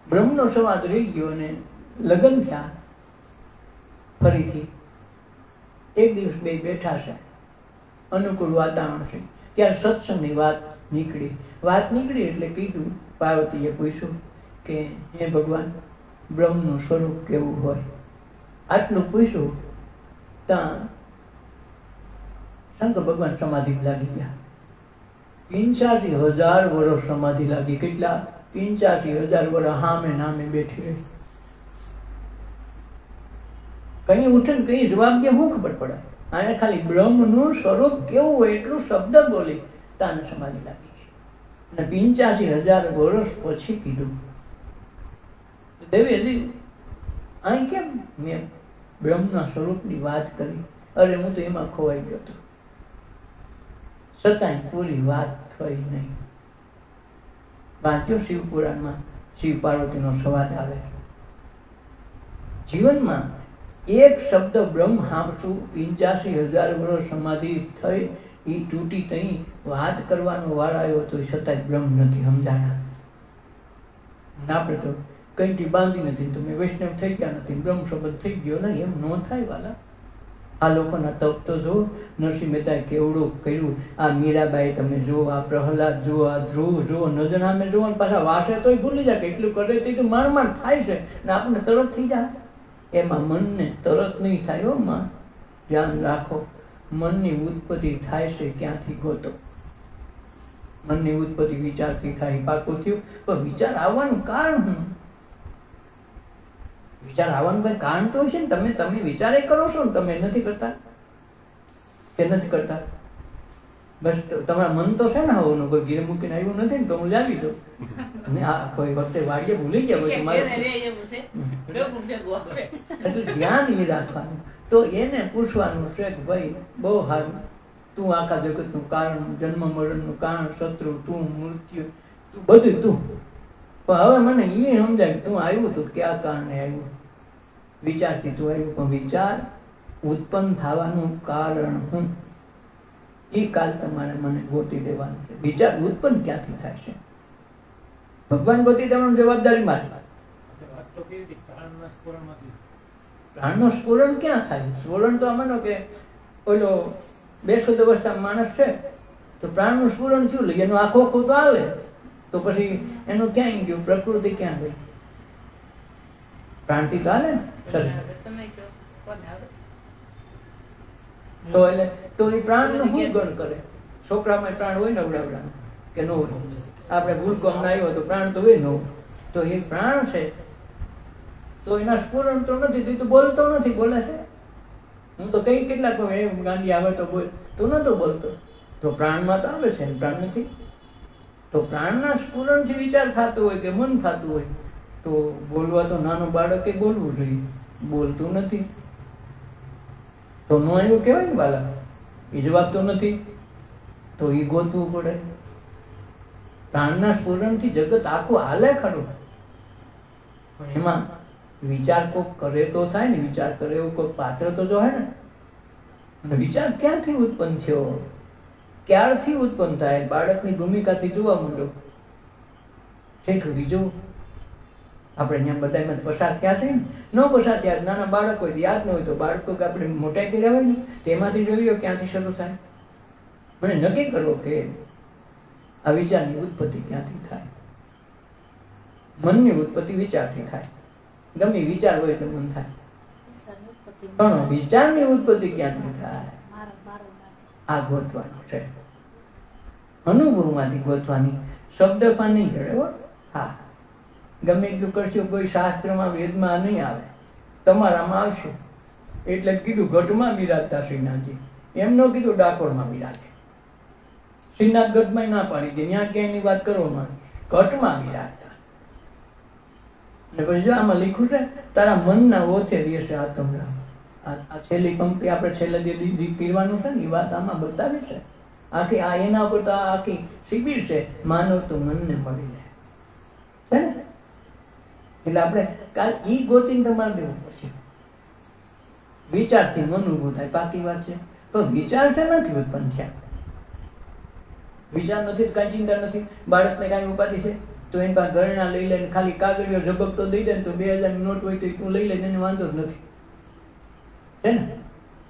બ્રહ્મનો સવાલ રહી ગયો અને લગ્ન થયા. ફરીથી એક દિવસ બે બેઠા છે, અનુકૂળ વાતાવરણ છે, ત્યારે સત્સંગની વાત નીકળી એટલે કીધું, પાર્વતીએ પૂછ્યું કે હે ભગવાન, બ્રહ્મનું સ્વરૂપ કેવું હોય? આટલું પૂછ્યું ત્યાં શંકર ભગવાન સમાધિ લાગી ગયા. 85,000 વર્ષ સમાધિ લાગી. કેટલા? 85,000 વર્ષ હામે નામે બેઠી રહી. કઈ ઉઠે ને કઈ જવાબ કે શું ખબર પડે? આને ખાલી બ્રહ્મનું સ્વરૂપ કેવું હોય એટલું શબ્દ બોલી તાને સમાધિ લાગી ગઈ. અને 85,000 વર્ષ પછી કીધું, દેવી હજી અહીં કેમ મેં બ્રહ્મના સ્વરૂપની વાત કરી? અરે હું તો એમાં ખોવાઈ ગયો હતો. છતાંય પૂરી વાત થઈ નહીં. વાંચ્યો શિવ પુરાણમાં શિવ પાર્વતીનો સંવાદ આવે. જીવનમાં એક શબ્દ બ્રહ્મ સાંભળશું, 85,000 વર્ષ સમાધિ થઈ, એ તૂટી તઈ વાત કરવાનો વાર આવ્યો તો છતાંય બ્રહ્મ નથી સમજાણા. આપણે તો કંઈથી બાંધી નથી, તમે વૈષ્ણવ થઈ ગયા નથી, બ્રહ્મ શબ્દ થઈ ગયો નહીં, એમ ન થાય વાલા. આ લોકોના તપ તો જો, નરસિંહ મહેતાએ કેવડું કર્યું. આ મીરાબાઈ તમે જુઓ, આ પ્રહલાદ જુઓ, આ ધ્રુવ જુઓ, નજર સામે જુઓ, પાછા વાસે તોય ભૂલી જાય કે એટલું કરે તે તો માર થાય છે ને આપણને તરત થઈ જાય. એમાં મનને તરત નહીં થાય. હો માં, ધ્યાન રાખો. મનની ઉત્પત્તિ થાય છે ક્યાંથી ગોતો. મનની ઉત્પત્તિ વિચારથી થાય, પાકું થયું. પણ વિચાર આવવાનું કારણ શું? વિચાર આવવાનું કઈ કારણ તો છે ને. તમે વિચારે કરો છો ને, તમે નથી કરતા કે નથી કરતા? બસ તમારા મન તો છે ને આવવાનું, કોઈ ગીર મૂકીને આવ્યું નથી ને તો હું લાવી દઉં. અને આ કોઈ વખતે વાડીએ ભૂલી ગયા હોય એટલે ધ્યાન એ રાખવાનું. તો એને પૂછવાનું છે કે ભાઈ બહુ સારું, તું આખા જગતનું કારણ, જન્મ મરણનું કારણ, શત્રુ તું, મૃત્યુ તું, બધું તું. પણ હવે મને એ સમજાય કે તું આવ્યું તું કયા કારણે આવ્યું? વિચારથી તું આવ્યું. પણ વિચાર ઉત્પન્ન થવાનું કારણ હું? એ કાલ તમારે મને ગોતી દેવાનું છે. વિચાર ઉત્પન્ન ક્યાંથી થાય છે? ભગવાન ગોતી દેવાનું જવાબદારી મારી. પ્રાણનો સ્ફુરણ ક્યાં થાય? સ્ફુરણ તો માનો કે ઓલો 200 અવસ્થા માણસ છે તો પ્રાણનું સ્ફુરણ થયું, લઈ એનો આખો તો આવે તો પછી એનું ક્યાં ગયું? પ્રકૃતિ ક્યાં ગઈ? પ્રાણથી તો હાલે ને. તો એટલે તો એ પ્રાણનું શું ગણ કરે? છોકરામાં પ્રાણ હોય ને અવડાવડા કે ન હોય? આપણે ભૂલકામ ના આવ્યો તો પ્રાણ તો હોય ન હોય? તો એ પ્રાણ છે તો એના સ્ફુરણ તો નથી, તો બોલતો નથી. બોલે છે હું તો કઈ કેટલાક ગાંધી આવે તો બોલ, તો નતો બોલતો. તો પ્રાણમાં તો આવે છે ને પ્રાણ નથી. તો પ્રાણના સ્ફુરણથી વિચાર થતો હોય કે મન થતું હોય તો બોલવા તો નાનું બાળકે બોલવું જોઈએ, બોલતું નથી. તો ન આવ્યું કહેવાય ને બાળક, એ જવાબ તો નથી, તો એ ગોતવું પડે. પ્રાણના સ્ફુરણથી જગત આખું હાલે ખરું, પણ એમાં વિચાર કોક કરે તો થાય ને. વિચાર કરે એવું કોઈક પાત્ર તો જો હે ને. અને વિચાર ક્યાંથી ઉત્પન્ન થયો? ક્યારથી ઉત્પન્ન થાય? બાળકની ભૂમિકાથી જોવા માંડો. છેક બીજું આપણે ત્યાં બધામાં પસાર થયા છે ને, ન પસાર થયા. નાના બાળક હોય યાદ ન હોય તો બાળકો કે આપણે મોટા કર્યા હોય ને તેમાંથી જોઈ લો ક્યાંથી શરૂ થાય. મને નક્કી કરો કે આ વિચારની ઉત્પત્તિ ક્યાંથી થાય? મનની ઉત્પત્તિ વિચારથી થાય. ગમે વિચાર હોય તો મન થાય, પણ વિચારની ઉત્પત્તિ ક્યાંથી થાય? આ ગોતવાનું છે, અનુભવમાંથી ગોતવાની. શબ્દમાં નહીં જડે હો. હા, ગમે એટલું કરશો કોઈ શાસ્ત્રમાં વેદમાં નહીં આવે, તમારામાં આવશે. એટલે કીધું ઘટમાં બિરાજતા શ્રીનાથજી, એમ ન કીધું ડાકોરમાં બિરાજે. શ્રીનાથ ઘટમાં ના પાડી દે, ત્યાં ક્યાંયની વાત કરવામાં, ઘટમાં બિરાજતા. અને પછી જો આમાં લખ્યું છે તારા મનના ઓછે રહેશે આત્મ રામ. આ છેલ્લી પંક્તિ આપણે છેલ્લે જે પીવાનું છે ને એ વાત આમાં બતાવી છે. આખી આ એના ઉપર તો આખી શિબિર છે, માનવ તો મનને મળી જાય છે ને. એટલે આપણે કાલ ઈ ગોતીને તમારે દેવું પડશે. વિચારથી મન ઊભું થાય, પાકી વાત છે. તો વિચાર છે નથી ઉત્પન્ન થયા. વિચાર નથી, કાંઈ ચિંતા નથી, બાળકને કાંઈ ઉપાધિ છે તો એની પાસે ઘરેણા લઈ લઈને ખાલી કાગળિયો ઝબકતો દઈ દે ને તો 2000ની નોટ હોય તો તું લઈ લે, એને વાંધો જ નથી, છે ને.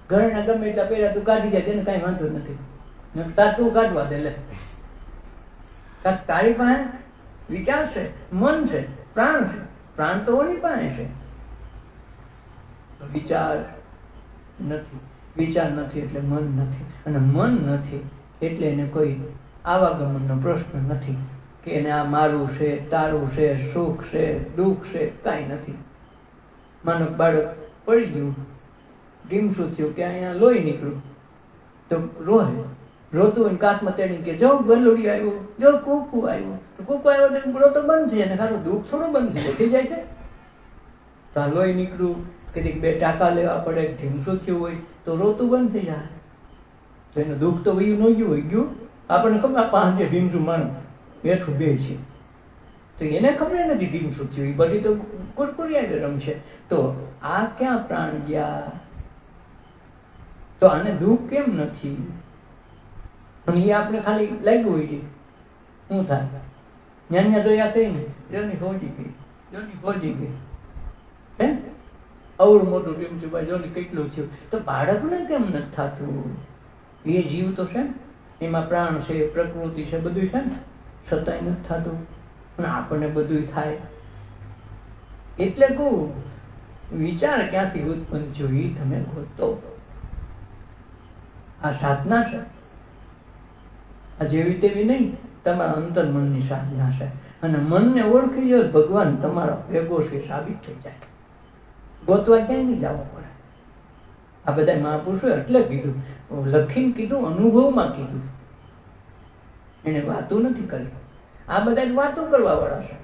ઘરેણા ગમે એટલા પહેર્યા તું કાઢી જાય, તેને કાંઈ વાંધો નથી. તાર તું કાઢવા દે લે. તારી પાસે વિચાર છે, મન છે, પ્રાણ છે. પ્રાણ તો ઓની પાસે છે, વિચાર નથી. વિચાર નથી એટલે મન નથી, અને મન નથી એટલે એને કોઈ આવાગમનનો પ્રશ્ન નથી કે એને આ મારું છે, તારું છે, સુખ છે, દુઃખ છે, કાંઈ નથી. માનો બાળક પડી ગયું, ઢીમસું થયું કે અહીંયા લોહી નીકળ્યું તો રોહે, રોતું હોય કાચમાં તેડી કે જો ગલોડી આવ્યું, જો કૂકુ આવ્યું, તો કૂકુ આવ્યો તો રોતો બંધ થઈ જાય ને ખારું દુઃખ થોડું બંધ થઈ જાય છે. તો આ લોહી નીકળ્યું, કદીક 2 ટાંકા લેવા પડે, ઢીમસું થયું હોય તો રોતું બંધ થઈ જાય. તો એનું દુઃખ તો વયું ન ગયું હોય, ગયું. આપણને ખબર આ 5 ઢીમસું માણસ બેઠું બે છે તો એને ખબર નથી ઢીમસું થયું, પછી તો કુરકુરિયા રમશે. તો આ ક્યાં પ્રાણ ગયા? તો આને દુઃખ કેમ નથી? અને એ આપણે ખાલી લાગ્યું હોય છે શું થાય, ન્યા જોયા થઈ ને જોની હોજી ગઈ, જોની હોજી ગઈ, હે અવડું મોટું ટીમસું ભાઈ જોની કેટલું થયું. તો બાળકને કેમ નથી થતું? એ જીવ તો છે ને, એમાં પ્રાણ છે, પ્રકૃતિ છે, બધું છે ને, છતાંય નથી થતું. અને આપણને બધું થાય. એટલે કહું વિચાર ક્યાંથી ઉત્પન્ન થયો એ તમે ગોતો. આ સાધના છે, આ જેવી તેવી નહીં, તમારા અંતર્મનની સાધના છે. અને મનને ઓળખી જો ભગવાન તમારો ભેગો છે સાબિત થઈ જાય. ગોતવા ક્યાંય નહીં જવું પડે. આ બધા મહાપુરુષો એટલે કીધું, લખીને કીધું, અનુભવમાં કીધું. એને વાતો નથી કરી. આ બધા જ વાતો કરવા વાળા છે.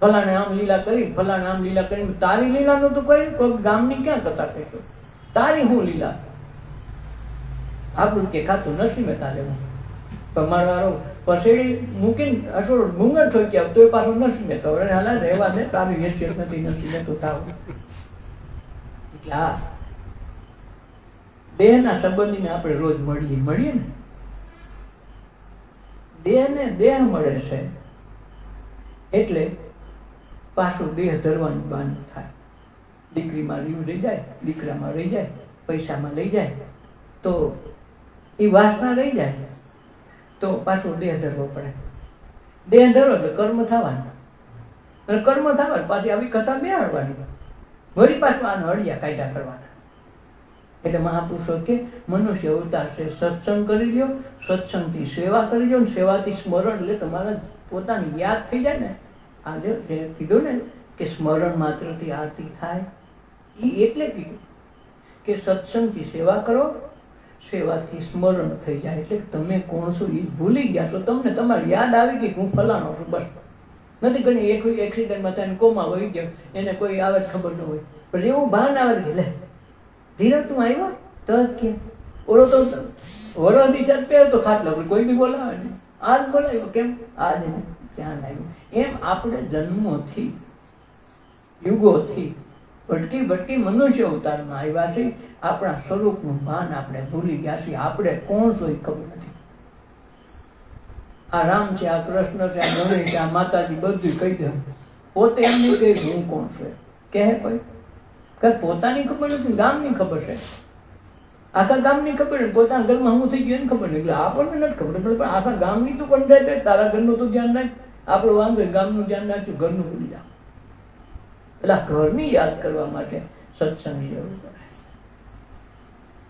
ફલાણે આમ લીલા કરી, ફલાણે આમ લીલા કરી. તારી લીલાનું તો કોઈ ગામની ક્યાં કથા કહેતો? તારી હું લીલા? આપણું કે ખાતું નસીબે તારે તમારો પસેડી મૂકીને અસોડ ઘૂંઘર ઠોકી આવ તો એ પાછું નસીબે તો હાલા રહેવા દે, તારી હેસિયત નથી, નસીબે તો થાવ. એટલે આ દેહના સંબંધીને આપણે રોજ મળીએ ને, દેહને દેહ મળે છે એટલે પાછું દેહ ધરવાનું બાનું થાય. દીકરીમાં રહી જાય, દીકરામાં રહી જાય, પૈસામાં લઈ જાય તો એ વાસના રહી જાય તો પાછું દેહ ધરવો પડે. દેહ ધરો એટલે કર્મ થવાના, અને કર્મ થવા પાછી આવી કથા બેહાડવાની, વળી પાછું આનો અડિયા કાયદા કરવાના. એટલે મહાપુરુષો કે મનુષ્ય અવતાર છે, સત્સંગ કરી લ્યો, સત્સંગથી સેવા કરી લ્યો, સેવાથી સ્મરણ એટલે તમારા પોતાની યાદ થઈ જાય ને. આજે જે કીધું ને કે સ્મરણ માત્રથી આરતી થાય, એ એટલે કીધું કે સત્સંગથી સેવા કરો, સેવાથી સ્મરણ થઈ જાય. એટલે તમે કોણ છો એ ભૂલી ગયા છો, તમને તમારી યાદ આવી ગઈ હું ફલાણો છું, બસ. નથી ઘણી એક્સિડન્ટમાં થઈને કોમા વહી ગયો, એને કોઈ આવે ખબર ન હોય, પણ એવું ભાન આવે કે લે ધીરજ તું આવ્યો તો કે ઓળો તો વરોથી ચાલ પહેર તો ખાટલો કોઈ બી બોલાવે ને, આજ બોલાવ્યો કેમ આજ ધ્યાન આવ્યું. એમ આપણે જન્મોથી યુગોથી ભટકી ભટકી મનુષ્ય અવતારમાં આવ્યા છે. આપણા સ્વરૂપનું ભાન આપણે ભૂલી ગયા છીએ. આપણે કોણ છો એ ખબર નથી. આ રામ છે, આ કૃષ્ણ છે, આ ગણેશ છે, આ માતાજી બધું કહી દે, પોતે એમ નહીં કહે હું કોણ છું કહે કોઈ? પોતાની ખબર નથી, ગામની ખબર છે, આખા ગામની ખબર છે. પોતાના ઘરમાં હું થઈ ગયું એને ખબર નહીં, એટલે આપણને નથી ખબર, પણ આખા ગામની તો પણ જાય. તારા ઘરનું તો ધ્યાન રાખ, આપણો વાંધો ગામનું ધ્યાન રાખજો, ઘરનું ભૂલી જાવ. એટલે ઘરની યાદ કરવા માટે સત્સંગની જરૂર પડે.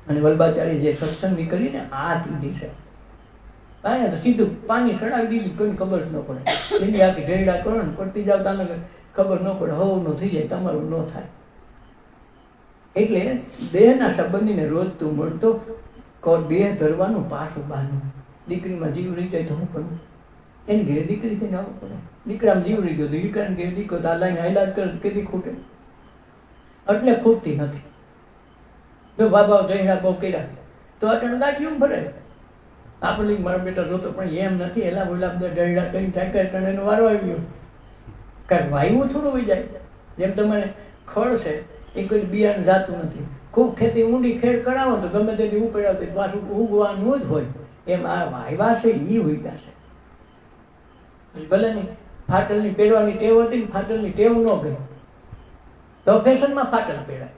અને વલ્ભાચાર્ય જે સત્સંગની કરીને આ કીધી છે, અહીંયા તો સીધું પાણી ચડાવી દીધું, કોઈ ખબર જ ન પડે. એની આખી ઢેડા કરો ને પડતી જાવ તાને ખબર ન પડે, હવનું થઈ જાય, તમારું ન થાય. એટલે દેહના સંબંધીને રોજ તું મળતો દેહ ધરવાનું પાછું બહાનું. દીકરીમાં જીવ રહી જાય તો શું કરવું? એની ઘેર દીકરી થઈને આવવું પડે. દીકરામાં જીવ રહી ગયો તો દીકરાને ઘેર દીકરો તો આ લાઈને ઇલાજ કરે કેદી ખૂટે? એટલે ખૂટતી નથી. જો બાબા જઈડા બહુ કર્યા તો અટણ ગાડીઓ ભરે. આપણે મારા બેટા જોતો પણ એમ નથી, એલા બોલા બધા ડરડા કરી ઠાકા એનો વારો આવ્યો. કારણ વાયુ થોડું હોય જાય. જેમ તમારે ખડ છે એ કોઈ બિયારણ જાતું નથી. ખૂબ ખેતી ઊંડી ખેડ કરાવો તો ગમે તેથી ઉપડ્યા તો પાછું ઉગવાનું જ હોય. એમ આ વાયવા છે એ ઉગ્યા છે. ભલે નહીં ફાટલની પહેરવાની ટેવ હતી ને ફાટલની ટેવ ન ગઈ તો ફેશનમાં ફાટલ પહેરાય.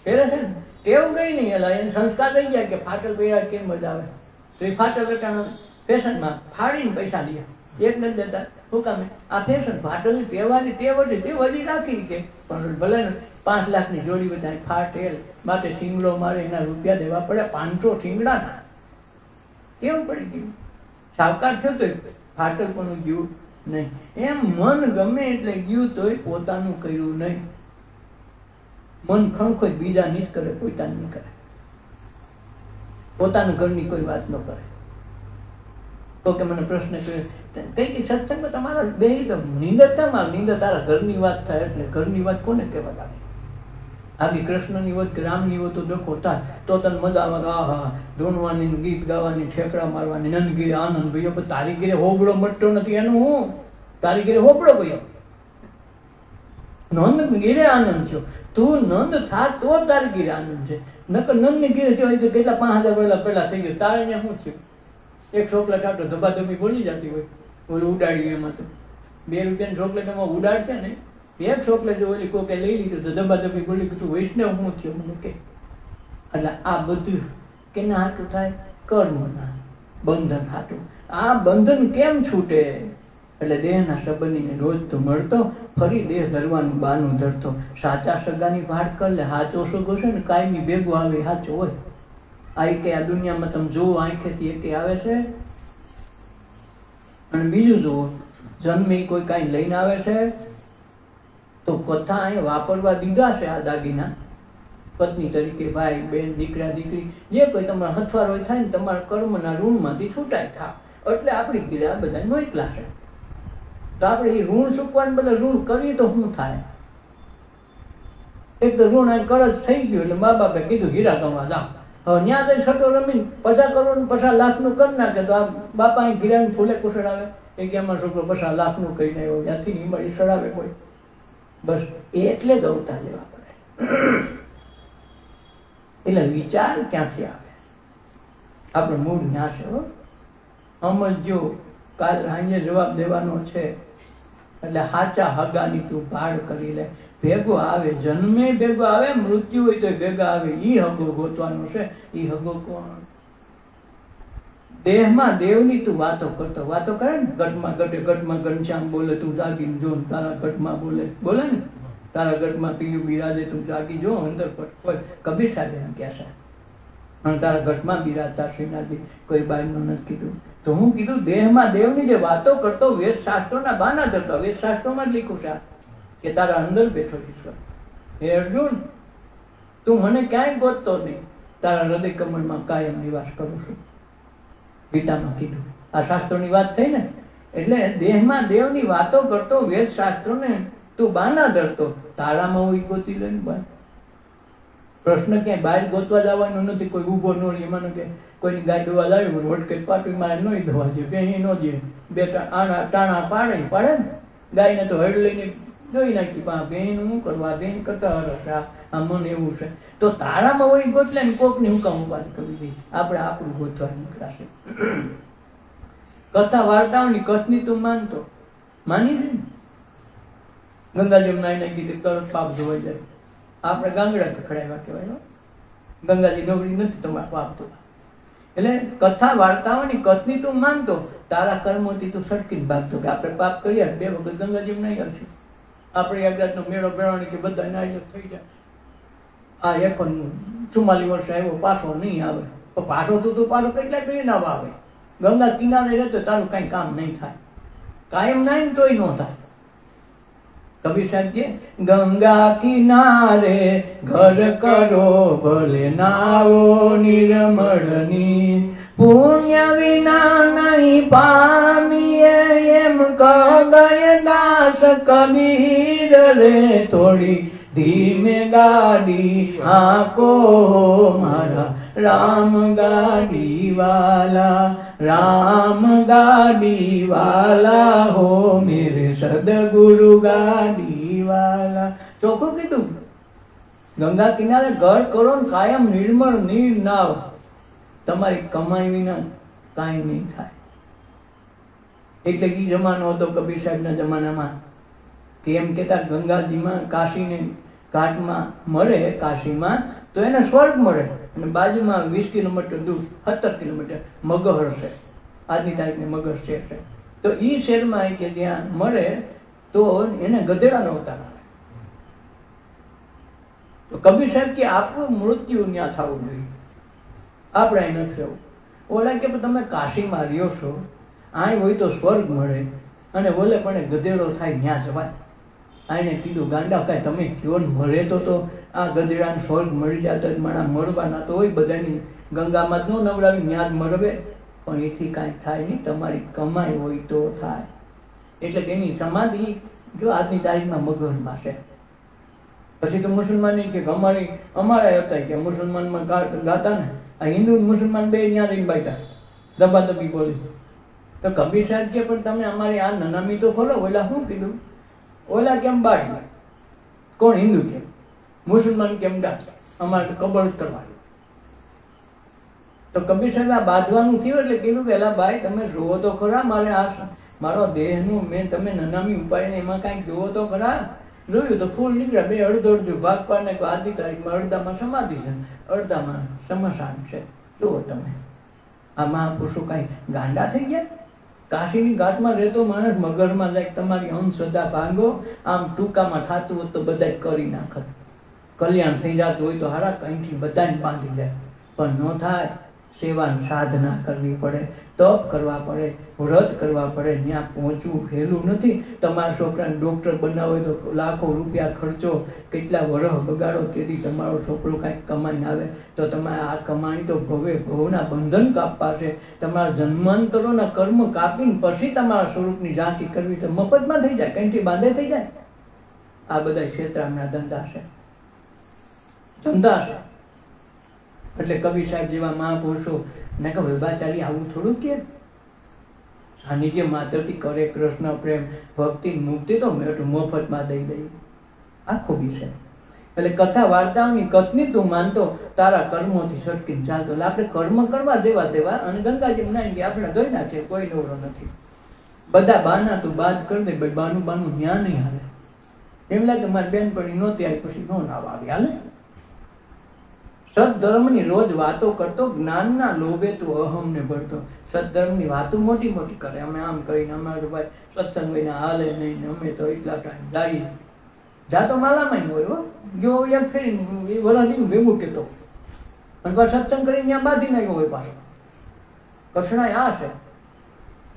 પહેરે છે ને ટેવ ગઈ નહીં એટલે એને સંસ્કાર થઈ ગયા કે ફાટલ પહેરાય કેમ મજા આવે. તો એ ફાટલ અટાણા ફેશનમાં ફાડીને પૈસા લે. એક નથી દેતા શું કામે આ ફેશન ફાટલની પહેરવાની ટેવ હતી તે વધી રાખી કે પણ ભલે ને 5 લાખની જોડી બધા ફાટેલ માટે શીંગડો મારે એના રૂપિયા દેવા પડે 500 શીંગડાના. કેવું પડી ગયું સાવકાર થયો તો ફાટલ પણ ગયું નહીં. એમ મન ગમે એટલે ગયું તોય પોતાનું કર્યું નહીં. મન ખણખોય બીજાની જ કરે, પોતાની નહીં કરે. પોતાનું ઘરની કોઈ વાત ન કરે. તો કે મને પ્રશ્ન કર્યો કઈ સત્સંગમાં તમારા બે તો નિંદર કેમ આવે? નિંદર તારા ઘરની વાત થાય એટલે ઘરની વાત કોને કહેવા લાગે? આવી કૃષ્ણની વાત કે રામની વાત તો ડખો થાય તો તને મજા આવે. આહા ધૂણવાની ગીત ગાવાની ઠેકડા મારવાની નંદગીરે આનંદ ભાઈઓ. પણ તારી ઘેરે હોબળો મટતો નથી એનું હું? તારી ઘેરે હોબળો ભાઈઓ નંદ ગીરે આનંદ છો. તું નંદ થા તો તારી ઘેરે આનંદ છે. નકર નંદ ની ઘેરે જો કેટલા 5000 વર્ષ પહેલા થઈ ગયું. તારે અહીંયા શું થયું? એક ચોકલેટ આપતો ધબાધબી બોલી જતી હોય ઓલું ઉડાડી. એમાં તો 2 રૂપિયાની ચોકલેટ એમાં ઉડાડશે ને એક ચોકલેટ જો ઓલી કોકે લઈ લીધું તો ધબાધબી બોલી તું વૈષ્ણવ હું થયો મને કે. એટલે આ બધું કેના હાટું થાય? કર્મના બંધન હાટું. આ બંધન કેમ છૂટે? એટલે દેહના સંબંધીને રોજ તો મળતો ફરી દેહ ધરવાનું બાનું ધરતો. સાચા સગાની ભાટ કર લે. સાચો સગો છે ને કાયમી ભેગો આવે સાચો હોય. આ કે આ દુનિયામાં તમે જોવો આંખેથી એકે આવે છે. અને બીજું જુઓ જન્મે કોઈ કાંઈ લઈને આવે છે તો કથા અહીંયા વાપરવા દીધા છે. આ દાગીના પત્ની તરીકે ભાઈ બેન દીકરા દીકરી જે કોઈ તમારા હથવારો થાય ને તમારા કર્મના ઋણમાંથી છૂટાય થાવ એટલે આપણી પીડા બધા મોકલા છે. તો આપણે એ ઋણ ચૂકવાને બદલે ઋણ કરીએ તો શું થાય? એક તો ઋણ આ કરજ થઈ ગયું એટલે મા બાપે કીધું હીરા ગણવા જાઓ. હવે ત્યાં તો છઠ્ઠો રમીને 50 કરોડ 50 લાખનું કરી નાખે તો આ બાપા અહીં ગીરાને ફૂલે કુશળ આવે એ કે અમારો છોકરો 50 લાખનું કરીને આવ્યો ત્યાંથી હિમાળી સડાવે કોઈ. બસ એટલે જ અવતાર લેવા પડે. એટલે વિચાર ક્યાંથી આવે? આપણે મૂળ ત્યાં છે. સમજજો કાલ અહીંયા જવાબ દેવાનો છે. એટલે સાચા હગાની તું ભાડ કરી લે. ભેગો આવે જન્મે ભેગો આવે મૃત્યુ હોય તો ભેગા આવે. ઈ હગો ગોતવાનો છે. ઈ હગો કોણ? દેહમાં દેવની તું વાતો કરતો વાતો કરે ને ગઢમાં ઘનશ્યામ બોલે તું જાગીને જો. તારા ગઢમાં બોલે ને તારા ગઢમાં પીયું બિરાજે તું જાગી જો. અંદર પર કબીર સાહેબ એમ કહે છે અને તારા ગઢમાં બિરાજતા શ્રીનાથજી કોઈ બાઈનું નથી કીધું. તો હું કીધું દેહમાં દેવની જે વાતો કરતો વેદ શાસ્ત્રોના બાના ધરતો. વેદ શાસ્ત્રોમાં જ લીખું છે કે તારા અંદર બેઠો ઈશ્વર. હે અર્જુન તું મને ક્યાંય ગોતતો નહીં. તારા હૃદય કમળમાં કાયમ નિવાસ કરું છું. ગીતામાં કીધું. આ શાસ્ત્રોની વાત થઈ ને. એટલે દેહમાં દેવની વાતો કરતો વેદ શાસ્ત્રોને તું બાના ધરતો. તારામાં હું ગોતી લે ને ભાઈ. પ્રશ્ન ક્યાંય બહાર ગોતવા જવાનો નથી. કોઈ ઉભો ન રહી એમાં કે કોઈની ગાય ધોવા લાવ્યું રોડ કે પાટું મારે નહીં ધોવા જોઈએ. બે ન દે બે ટાણા પાડે ને ગાયને તો હળ લઈને જોઈ નાખી. બેન શું કરવા? બેન કરતા હરસ આ મન એવું છે. તો તારામાં હોય ગોતલે ને કોક ની હું કામ વાત કરી દઈ. આપણે આપણું ગોતવા નીકળાશે. કથા વાર્તાઓની કથની તું માનતો માની છે ને. ગંગાજી નાઈ કીધું તરત પાપ ધોવાઈ જાય. આપણે ગાંગડા ખખડાવ્યા કહેવાય. ગંગાજી નોકરી નથી તમારે પાપ ધોવા. એટલે કથા વાર્તાઓની કથની તું માનતો તારા કર્મોથી તું સટકીને ભાગતો કે આપણે પાપ કર્યા 2 વખત ગંગાજી નહીં આવશે. આપણે અગરાતનો મેળો બેળવાની કે બધા નાયક થઈ જાય. આ 44 વર્ષ આવ્યો પાછો નહીં આવે. તો પાછો તું પાછો કેટલાય કરી ના આવે. ગંગા કિનારે રહેતો તારું કઈ કામ નહીં થાય. કાયમ નહીં ને તોય ન થાય. કબીર સાહેબ કે ગંગા કિનારે ઘર કરો ભલે નાવો નિર્મળની પુણ્ય વિના નહીં પામીએ એમ કગય દાસ કબીર રે. થોડી ધીમે ગાડી આકો મારા રામ ગાડી વાલા. રામ ગાડી વાલા હો મેરે સદગુરુ ગાડી વાલા. ચોખ્ખું કીધું. ગંગા કિનારે ઘર કરો ને કાયમ નિર્મળ નીર નાવ. તમારી કમાઈ વિના કાંઈ નહીં થાય. એટલે કે જમાનો હતો કબીર સાહેબના જમાનામાં કે એમ કહેતા ગંગાજીમાં કાશીને ઘાટમાં મળે કાશીમાં તો એને સ્વર્ગ મળે, અને બાજુમાં 20 કિલોમીટર દૂર 17 કિલોમીટર મગહર છે, આજની તારીખની મગહર શહેર છે. તો એ શહેરમાં કે જ્યાં મળે તો એને ગધેડાનો અવતાર આવે. તો કબીર સાહેબ કે આપણું મૃત્યુ ત્યાં થવું જોઈએ, આપણે અહીં નથી રહેવું. ઓલા કે તમે કાશીમાં રહ્યો છો, અહીં હોય તો સ્વર્ગ મળે, અને ઓલે પણ ગધેડો થાય ત્યાં જવાય. આને કીધું ગાંડા કાંઈ તમે કયો ને મળે તો આ ગધેડાને સ્વર્ગ મળી જતો માણા મળવાના તો હોય બધાની, ગંગામાં જ ન નવડાવી ત્યાં જ મળવે, પણ એથી કાંઈ થાય નહીં, તમારી કમાઈ હોય તો થાય. એટલે કે એની સમાધિ જો આજની તારીખમાં મગહરમાં છે. પછી તો મુસલમાન કે અમારા હતા કે મુસલમાનમાં ગાતા ને, આ હિન્દુ મુસલમાન બે ત્યાં રહીને બાઈટા દબાદબી બોલી. તો કબીર સાહેબ કે પણ તમે અમારી આ નનામી તો ખોલો. ઓલા શું કીધું? ઓલા કેમ બાળી? કોણ? હિન્દુ કેમ? મુસલમાન કેમ ડાકી? અમારે તો કબર જ કરવાની. તો કબીર સાહેબ આ બાંધવાનું થયું એટલે કીધું કે એલા ભાઈ તમે જોવો તો ખરા, મારે આ મારો દેહનું મેં તમે નનામી ઉપાડીને એમાં કાંઈક જોવો તો ખરા. જોયું તો ફૂલ નીકળ્યા, બે અડધો ભાગ પાડને આજની તારીખમાં અડધામાં સમાધિ છે, અડધામાં સ્મશાન છે. જુઓ તમે આ મહાપુરુષો કાંઈ ગાંડા થઈ ગયા? કાશીની ઘાટમાં રહેતો માણસ મગરમાં જાય તમારી અંધશ્રદ્ધા ભાંગો, આમ ટૂંકામાં થતું હોત તો બધા કરી નાખત. કલ્યાણ થઈ જતું હોય તો હારા કંઈથી બધાને બાંધી જાય, પણ ન થાય. સેવાની સાધના કરવી પડે, તપ કરવા પડે, વ્રત કરવા પડે. ત્યાં પહોંચવું સહેલું નથી. તમારા છોકરાને ડૉક્ટર બનાવો હોય તો લાખો રૂપિયા ખર્ચો, કેટલા વર્ષ બગાડો, તેથી તમારો છોકરો કાંઈક કમાઈને આવે તો તમારે આ કમાણી તો ભવના બંધન કાપવા છે. તમારા જન્માંતરોના કર્મ કાપીને પછી તમારા સ્વરૂપની ઝાંકી કરવી તો મફતમાં થઈ જાય, કંઈથી બાંધે થઈ જાય. આ બધા ક્ષેત્રના ધંધા છે, ધંધા છે. એટલે કબીર સાહેબ જેવા મહાપુરુષો ને કે વૈભાચારી આવું થોડું કે સાનિધ્ય માત્રથી કરે કૃષ્ણ પ્રેમ ભક્તિ મુક્તિ તો મફતમાં દઈ દઈ. આ ખૂબી છે. એટલે કથા વાર્તાઓની કથની તું માનતો, તારા કર્મોથી છટકીને ચાલતો. એટલે આપણે કર્મ કરવા દેવા અને ગંગાજી મનાઈ કે આપણે ગઈ નાખીએ, કોઈ નવરો નથી. બધા બાના તું બાદ કરી દે, ભાઈ બાનું ન્યા નહીં હાલે. એમ લાગે મારી બેનપણી નહોતી આવી પછી નો નાવ આવી હાલે. સદધર્મની રોજ વાતો કરતો, જ્ઞાનના લોભે તું અહમને ભરતો. સદધર્મની વાતો મોટી મોટી કરે, અમે આમ કરીને અમારું ભાઈ સત્સંગ વિના હાલે નહીં, અમે તો એટલા ટાઈમ જાડી જાતો માલામાં હોય હો. ગયો એક ફેરી એ વરાથી ભેગું કહેતો અને પાછો સત્સંગ કરીને ત્યાં બાંધી નાખ્યો હોય પાછો. કક્ષણા આ છે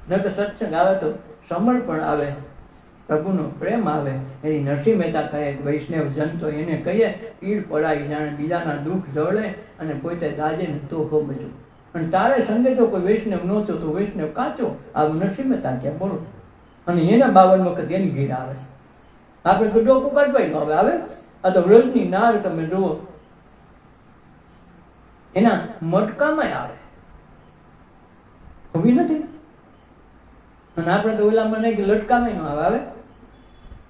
ન કે સત્સંગ આવે તો સમર્પણ આવે, પ્રભુનો પ્રેમ આવે. એની નરસિંહ મહેતા કહે વૈષ્ણવ જન તો એને કહીએ પીડ પડાય જાણે બીજાના દુઃખ જળે અને પોતે દાજે ને તો હો બધું. અને તારે સંગે તો કોઈ વૈષ્ણવ નહોતો તો વૈષ્ણવ કાચો. આ નરસિંહ મહેતા ક્યાં બોલો. અને એના 52 વખત એની ગીર આવે. આપણે તો ડોકું કાઢવાય ન આવે. આ તો વ્રજની નાર તમે જુઓ, એના મટકામાં આવે, ખબર નથી. અને આપણે તો ઓલામાં નહીં કે લટકામાં ન આવે.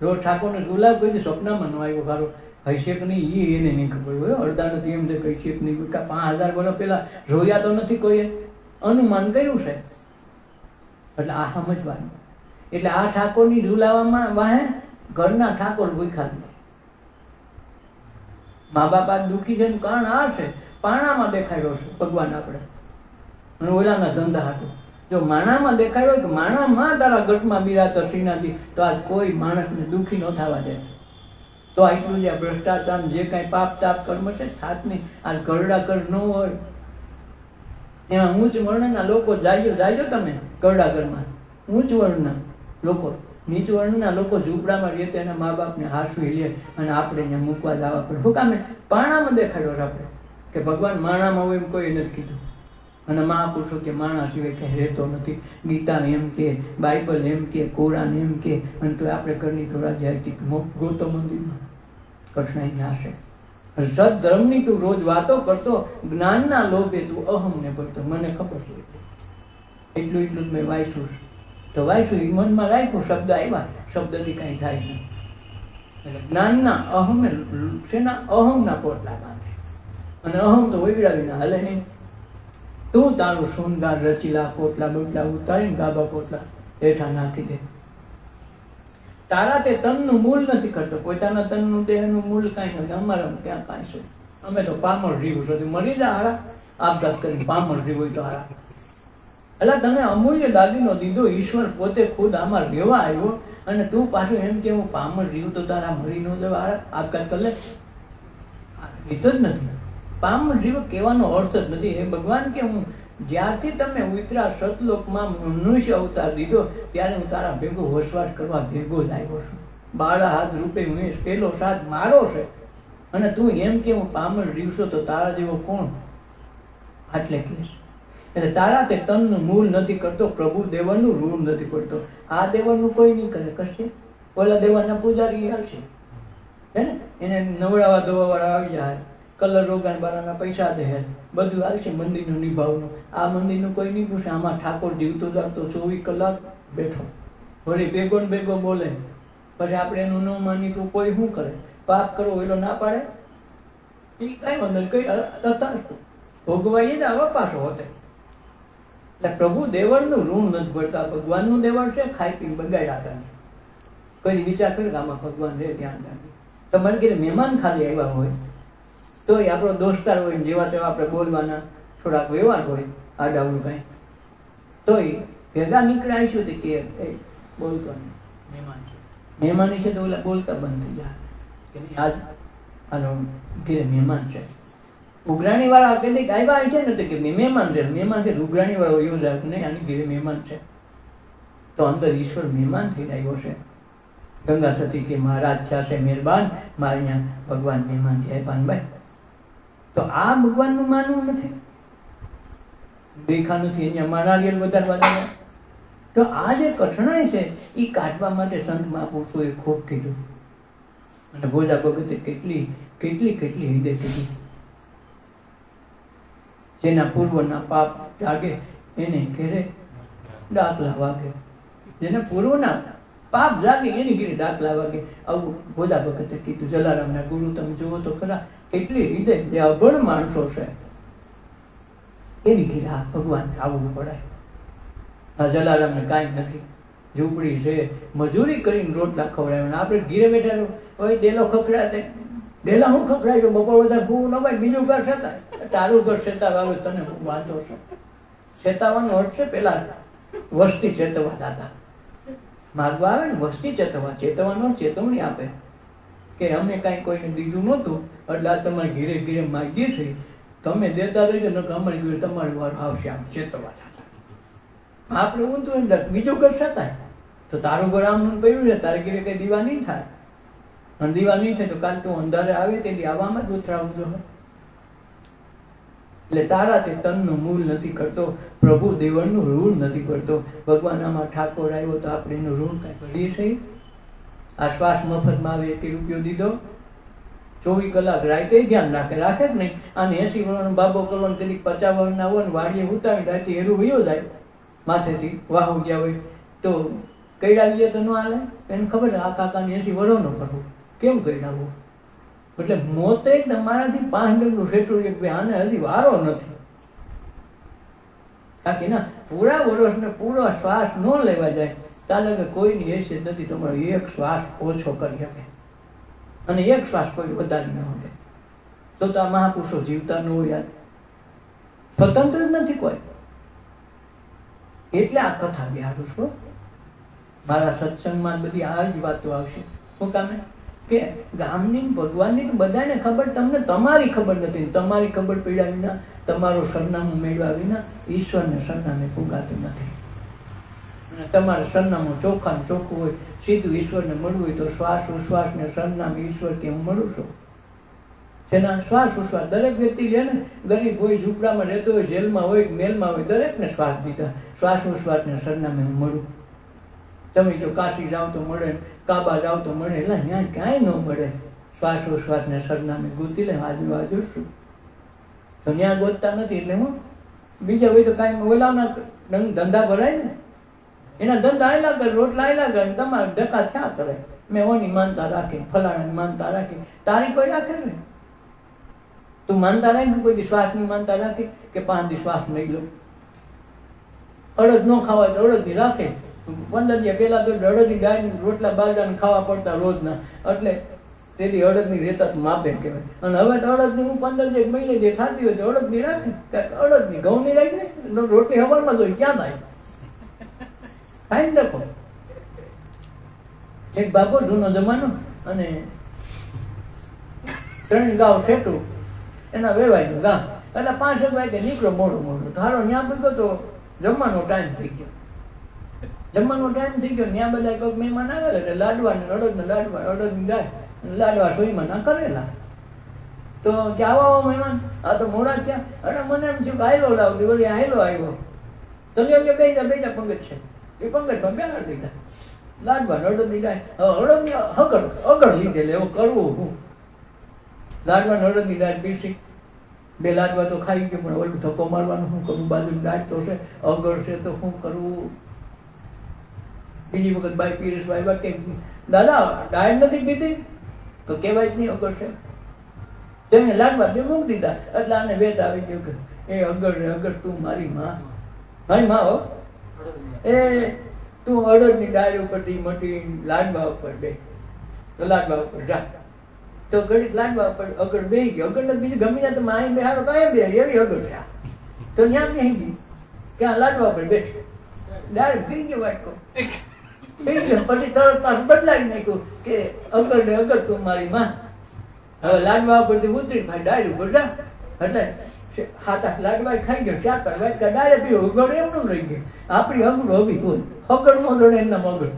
રોજ ઠાકોરને ગુલાબ કોઈ સ્વપ્નમાં ન આવ્યો સારો હૈશેક નહીં, એ એને નહીં ખબર હોય. અડધા નથી એમ છે કઈ શેક નહીં. 5000 વર્ષ પહેલા જોયા તો નથી કોઈએ, અનુમાન કર્યું છે. એટલે આ સમજવાનું. એટલે આ ઠાકોરની ઝુલાવામાં વાહે ઘરના ઠાકોર ભૂખા જ નહીં. મા બાપા દુઃખી છે કારણ આ છે, પાણામાં દેખાડ્યો છે ભગવાન આપણે, અને ઓલાના ધંધા હતું. જો માણામાં દેખાડ્યો કે માણામાં તારા ગટમાં બિરાતો શ્રીનાથી, તો આજ કોઈ માણસને દુઃખી ન થવા દે. તો આટલું જે ભ્રષ્ટાચાર જે કાંઈ પાપ તાપ કર્મ છે સાથની આ કરડા કર ન હોય. એમાં ઊંચ વર્ણના લોકો જાયજો તમે કરડા ઘરમાં, ઊંચ વર્ણના લોકો, નીચ વર્ણના લોકો ઝૂંપડામાં રહે તો એના મા બાપને હાસવી લે અને આપણે એને મૂકવા જવા પડે. શું કામે? પાણામાં દેખાડ્યો આપણે કે ભગવાન માણામાં હોય એમ કોઈ નથી કીધું. અને મહાપુરુષો કે માણસ સિવાય ક્યાંય રહેતો નથી. ગીતા એમ કે, બાઇબલ એમ કે, કોરાન એમ કે, અને તો આપણે ઘરની થોડા જાય ગૌતમ મંદિરમાં કઠણાઈ ના છે. સદધર્મની તું રોજ વાતો કરતો, જ્ઞાનના લોભે તું અહમને ભરતો. મને ખબર છે એટલું એટલું જ મેં વાંચ્યું છે. તો વાંચ્યું એ મનમાં રાખ્યું, શબ્દ આવ્યા, શબ્દથી કાંઈ થાય નહીં. એટલે જ્ઞાનના અહમે શેના અહમના પોટલા બાંધે, અને અહમ તો વગડાવીને હાલે નહીં. તું તારું શૃંગાર રચીલા પોટલા બોટલા ઉતારીને ગાબા પોટલા હેઠા નાખી દે. તારા તે તનનું મૂળ નથી કરતો, પોતાના તનનું દેહનું મૂળ કાંઈ નથી. અમારા ક્યાં કાંઈ છે? અમે તો પામર જીવ સુધી મરી જા હારા, આપઘાત કરીને પામર જીવ હોય તો હારા. એટલે તને અમૂલ્ય દાદીનો દીધો ઈશ્વર પોતે ખુદ આમાં લેવા આવ્યો, અને તું પાછું એમ કે હું પામર જીવ તો તારા મરી ન જવા હારા, આપઘાત કરી લે. એ તો જ નથી. પામર જીવ કહેવાનો અર્થ જ નથી. હે ભગવાન કે હું જ્યારથી તમે ઉતરા સતલોકમાં મનુષ્ય અવતાર દીધો ત્યારે હું તારા ભેગો વસવાટ કરવા ભેગો જ આવ્યો છું. બાળા હાથ રૂપે હું પેલો સાથ મારો છે, અને તું એમ કે હું પામર જીવશો તો તારા જેવો કોણ? આટલે કહીશ. એટલે તારા તે તનનું મૂળ નથી કરતો, પ્રભુ દેવનનું ઋણ નથી પડતો. આ દેવનનું કોઈ નહીં કરે, કરશે. ઓલા દેવનના પૂજારી આવશે, હે ને, એને નવડાવા ધોવા વાળા આવી જાય, કલર રોગાન બારાના પૈસા દે, બધું આવશે મંદિરનું નિભાવનું. આ મંદિરનું કોઈ નહીં પૂછે. આમાં ઠાકોર જીવતો જાગતો 24 કલાક બેઠો, વળી ભેગો ને ભેગો બોલે. પછી આપણે એનું ન માની તો કોઈ શું કરે? પાપ કરો એલો ના પાડે, એ કઈ વાંધો કઈ તથાસ્તુ ભોગવાઈ જ આવા પાછો હોતે. એટલે પ્રભુ દેવળનું ઋણ નથી પડતા. ભગવાનનું દેવળ છે, ખાઈ પી બગાડ્યા હતા. કોઈ વિચાર કર્યો કે આમાં ભગવાન રહે, ધ્યાન રાખે. તમારે ઘરે મહેમાન ખાલી આવ્યા હોય તો એ આપણો દોસ્તાર હોય, જેવા તેવા આપણે બોલવાના થોડાક વ્યવહાર હોય, આડાવડું કાંઈ, તો એ ભેગા નીકળ્યા છું કે બોલતો નહીં, મહેમાન છે. મહેમાની છે તો ઓલા બોલતા બંધ થઈ જાય કે નહીં, આજ આનો ઘેરે મહેમાન છે. ઉઘરાણી વાળા કદી આવ્યા છે ને તો કે મહેમાન છે, મહેમાન છે. ઉઘરાણી વાળો એવું જાય કે નહીં, આની ઘેરે મહેમાન છે. તો અંદર ઈશ્વર મહેમાન થઈને આવ્યો છે. ગંગા સતી કે મહારાજ થયા છે મહેરબાન, મારે અહીંયા ભગવાન મહેમાન થયા પાનભાઈ. તો આ ભગવાનનું માનવું નથી, દેખા નથી, અહીંયા નારિયેળ વધારવા દેવા. તો આ જે કઠણાઈ છે એ કાઢવા માટે સંત મહાપુરુષોએ ખૂબ કીધું. અને ભોજા ભગતે કેટલી કેટલી કેટલી હૃદય કીધી. જેના પૂર્વના પાપ જાગે એને ઘેરે ડાકલા વાગે, જેના પૂર્વના પાપ જાગે એની ઘેરે ડાકલા વાગે. આવું ભોજા ભગતે કીધું. જલારામના ગુરુ તમે જુઓ તો ખરા, કેટલી હૃદય જે અભણ માણસો છે એની ઘેરે આ ભગવાન આવવું પડે. આ જલારામને કાંઈ નથી, ઝૂંપડી છે, મજૂરી કરીને રોટલા ખવડાવ્યા. આપણે ઘીરે બેઠા હોય, ડેલો ખખડાતે, ડેલા હું ખખડાવ્યો, બપોર વધારે ભૂ ન ભાઈ, બીજું ઘર છતાં તારું ઘર શેતાવાનું, તને હું વાંધો છે. શેતાવાનો અર્થ છે પેલા વસ્તી ચેતવા દાદા માગવા આવે ને, વસ્તી ચેતવા, ચેતવાનો ચેતવણી આપે કે અમે કાંઈ કોઈને દીધું નહોતું એટલે આ તમારે ઘીરે ઘીરે માગીએ છીએ, તમે દેતા રહેજો ને અમારી ઘરે તમારી વાર આવશે. આમ ચેતવા દાદા. આપણે ઊંધું અંદર બીજું ઘર છતાંય તો તારું ઘર આમ પડ્યું છે, તારે ઘરે કઈ દીવા નહીં થાય, અને દીવા નહીં થાય તો કાલ તું અંધારે આવે તેથી આવામાં જ ઉતરાવું જો. એટલે તારા તે તનનું મૂળ નથી કરતો, પ્રભુ દેવળનું ઋણ નથી કરતો. ભગવાન આમાં ઠાકોર આવ્યો તો આપણે એનું ઋણ કાંઈ કરીએ છીએ? આ શ્વાસ મફતમાં આવે 1 રૂપિયો દીધો, 24 કલાક રાતે ધ્યાન રાખે જ નહીં. આને 80 વર્ષનો બાબો કરો ને કદી 50 વર્ષના હોય ને વાડીએ ઉતાવી રાતે એરું વયો જાય માથેથી, વાહુ ગયા હોય તો કઈડાવીએ તો ન હાલે. એને ખબર છે આ કાકાને 80 વર્ષનો કરવું, કેમ કઈડાવવું? એટલે મોતે તમારાથી 5 ડગલું સેટું એક આને હજી વારો નથી. બાકી ના પૂરા વર્ષને પૂરો શ્વાસ ન લેવા જાય ચાલે કે કોઈની હેસિયત નથી, તમારો એક શ્વાસ ઓછો કરી શકે અને એક શ્વાસ કોઈ વધારી ન શકે તો આ મહાપુરુષો જીવતા ન હોય, સ્વતંત્ર જ નથી કોઈ. એટલે આ કથા બિહારું છું. મારા સત્સંગમાં બધી આ જ વાતો આવશે. શું કામે કે ગામની ભગવાનની તો બધાને ખબર, તમને તમારી ખબર નથી. તમારી ખબર પડ્યા વિના, તમારું સરનામું મેળવ્યા વિના ઈશ્વરને સરનામે પુગાતું નથી. અને તમારે સરનામું ચોખ્ખા ચોખ્ખું હોય, સીધું ઈશ્વરને મળવું હોય તો શ્વાસ ઉશ્વાસને સરનામે ઈશ્વર કે હું મળું છું. જેના શ્વાસ ઉશ્વાસ દરેક વ્યક્તિ લે ને, ગરીબ હોય, ઝૂંપડામાં રહેતો હોય, જેલમાં હોય, મેલમાં હોય, દરેકને શ્વાસ દીધા. શ્વાસ ઉશ્વાસને સરનામે હું મળું. તમે જો કાશી જાઓ તો મળે, કાબા જાઓ તો મળે, એટલે ત્યાં ક્યાંય ન મળે. શ્વાસ ઉશ્વાસને સરનામે ગોતી લે આજુબાજુ શું તો ત્યાં ગોતતા નથી. એટલે હું બીજા હોય તો કાંઈ ઓલાના ધંધા ભરાય ને, એના ધંધા આયલા કરે, રોટલા આયલા કરે, તમારે ડકા થયા કરે. મેં ઓની માનતા રાખી, ફલાણાની માનતા રાખી, તારી કોઈ રાખે ને? તું માનતા રાખી, કોઈ દી શ્વાસની માનતા રાખી કે 5 દી શ્વાસ નહીં લો? અડદ ન ખાવાય તો અડદની રાખે. 15 દિવસ પહેલા તો અડદની દાળ રોટલા બાજરાના ખાવા પડતા રોજના, એટલે તેથી અડદની રેતા માપે કહેવાય. અને હવે તો અડદની હું 15 દિવસ મહિને જે ખાતી હોય તો અડદની રાખે, અડદની ઘઉંની રાખી ને રોટલી હવારમાં જોઈ ક્યાં થાય? ખાઈ જ નાખો. એક બાપો જૂનો જમાનો, અને 3 ગાવ સેટું એના વેવાયનું ગામ, એટલે 5 વાગે નીકળો મોડું ધારો ત્યાં પૂછ્યો તો જમવાનો ટાઈમ થઈ ગયો. ત્યાં બધા કોઈક મહેમાન આવેલા એટલે લાડવા ને અડદના લાડવા, અડદની દાળ લાડવા સોઈમાં કરેલા. તો કે આવો મહેમાન, આ તો મોડા થયા. અને મને એમ થયું કે હાયલો લાવતી, વળી હાયલો આવ્યો તો બે પંગજ છે, એ પંગજમાં બેહાડી દીધા લાડવા અડદની દાળ. અડદની અગળ લીધેલી, એવું કરવું હું? લાડવા અડદની દાળ પીસી, 2 લાડવા તો ખાઈ ગયો, પણ ઓલું ધક્કો મારવાનું શું કરવું? બાજુ દાળ તો છે, અગળ છે તો શું કરવું? બીજી વખત બાઈ પીરેશભાઈ વાત કે દાદા દાળ નથી પીધી તો કહેવાય જ નહીં અગળ છે. તેને લાડવા બે મૂકી દીધા, એટલે આને વેત આવી ગયો કે એ અગળ તું મારી માં હો, એ તું અડદની દાળ ઉપરથી મટી લાડવા ઉપર બે, તો લાડવા ઉપર જા. તો ઘડીક લાડવા ઉપર અગળ બે ગયો. અગળ બીજું ગમી જાય તો માઈ બેહાડો તો એ બે એવી અગળ છે. તો ત્યાં બેસી ગઈ, ત્યાં લાડવા ઉપર બેઠી, દાળ પી ગયો વાટકો. પછી તરત પાછું બદલાવી નાખ્યું કે અગળ ને અગળ તું મારી માં. હવે લાડવા ઉપરથી ઉતરી ભાઈ દાળ ઉપર જા, એટલે 7-8 લાડવા ખાઈ ગયો, 4-5 વાટકા દાળે પીવો. અગળ એમનું રહી ગયું. આપણી અગળ હવી હોય, અગળ નો દોડે એમના અગળ.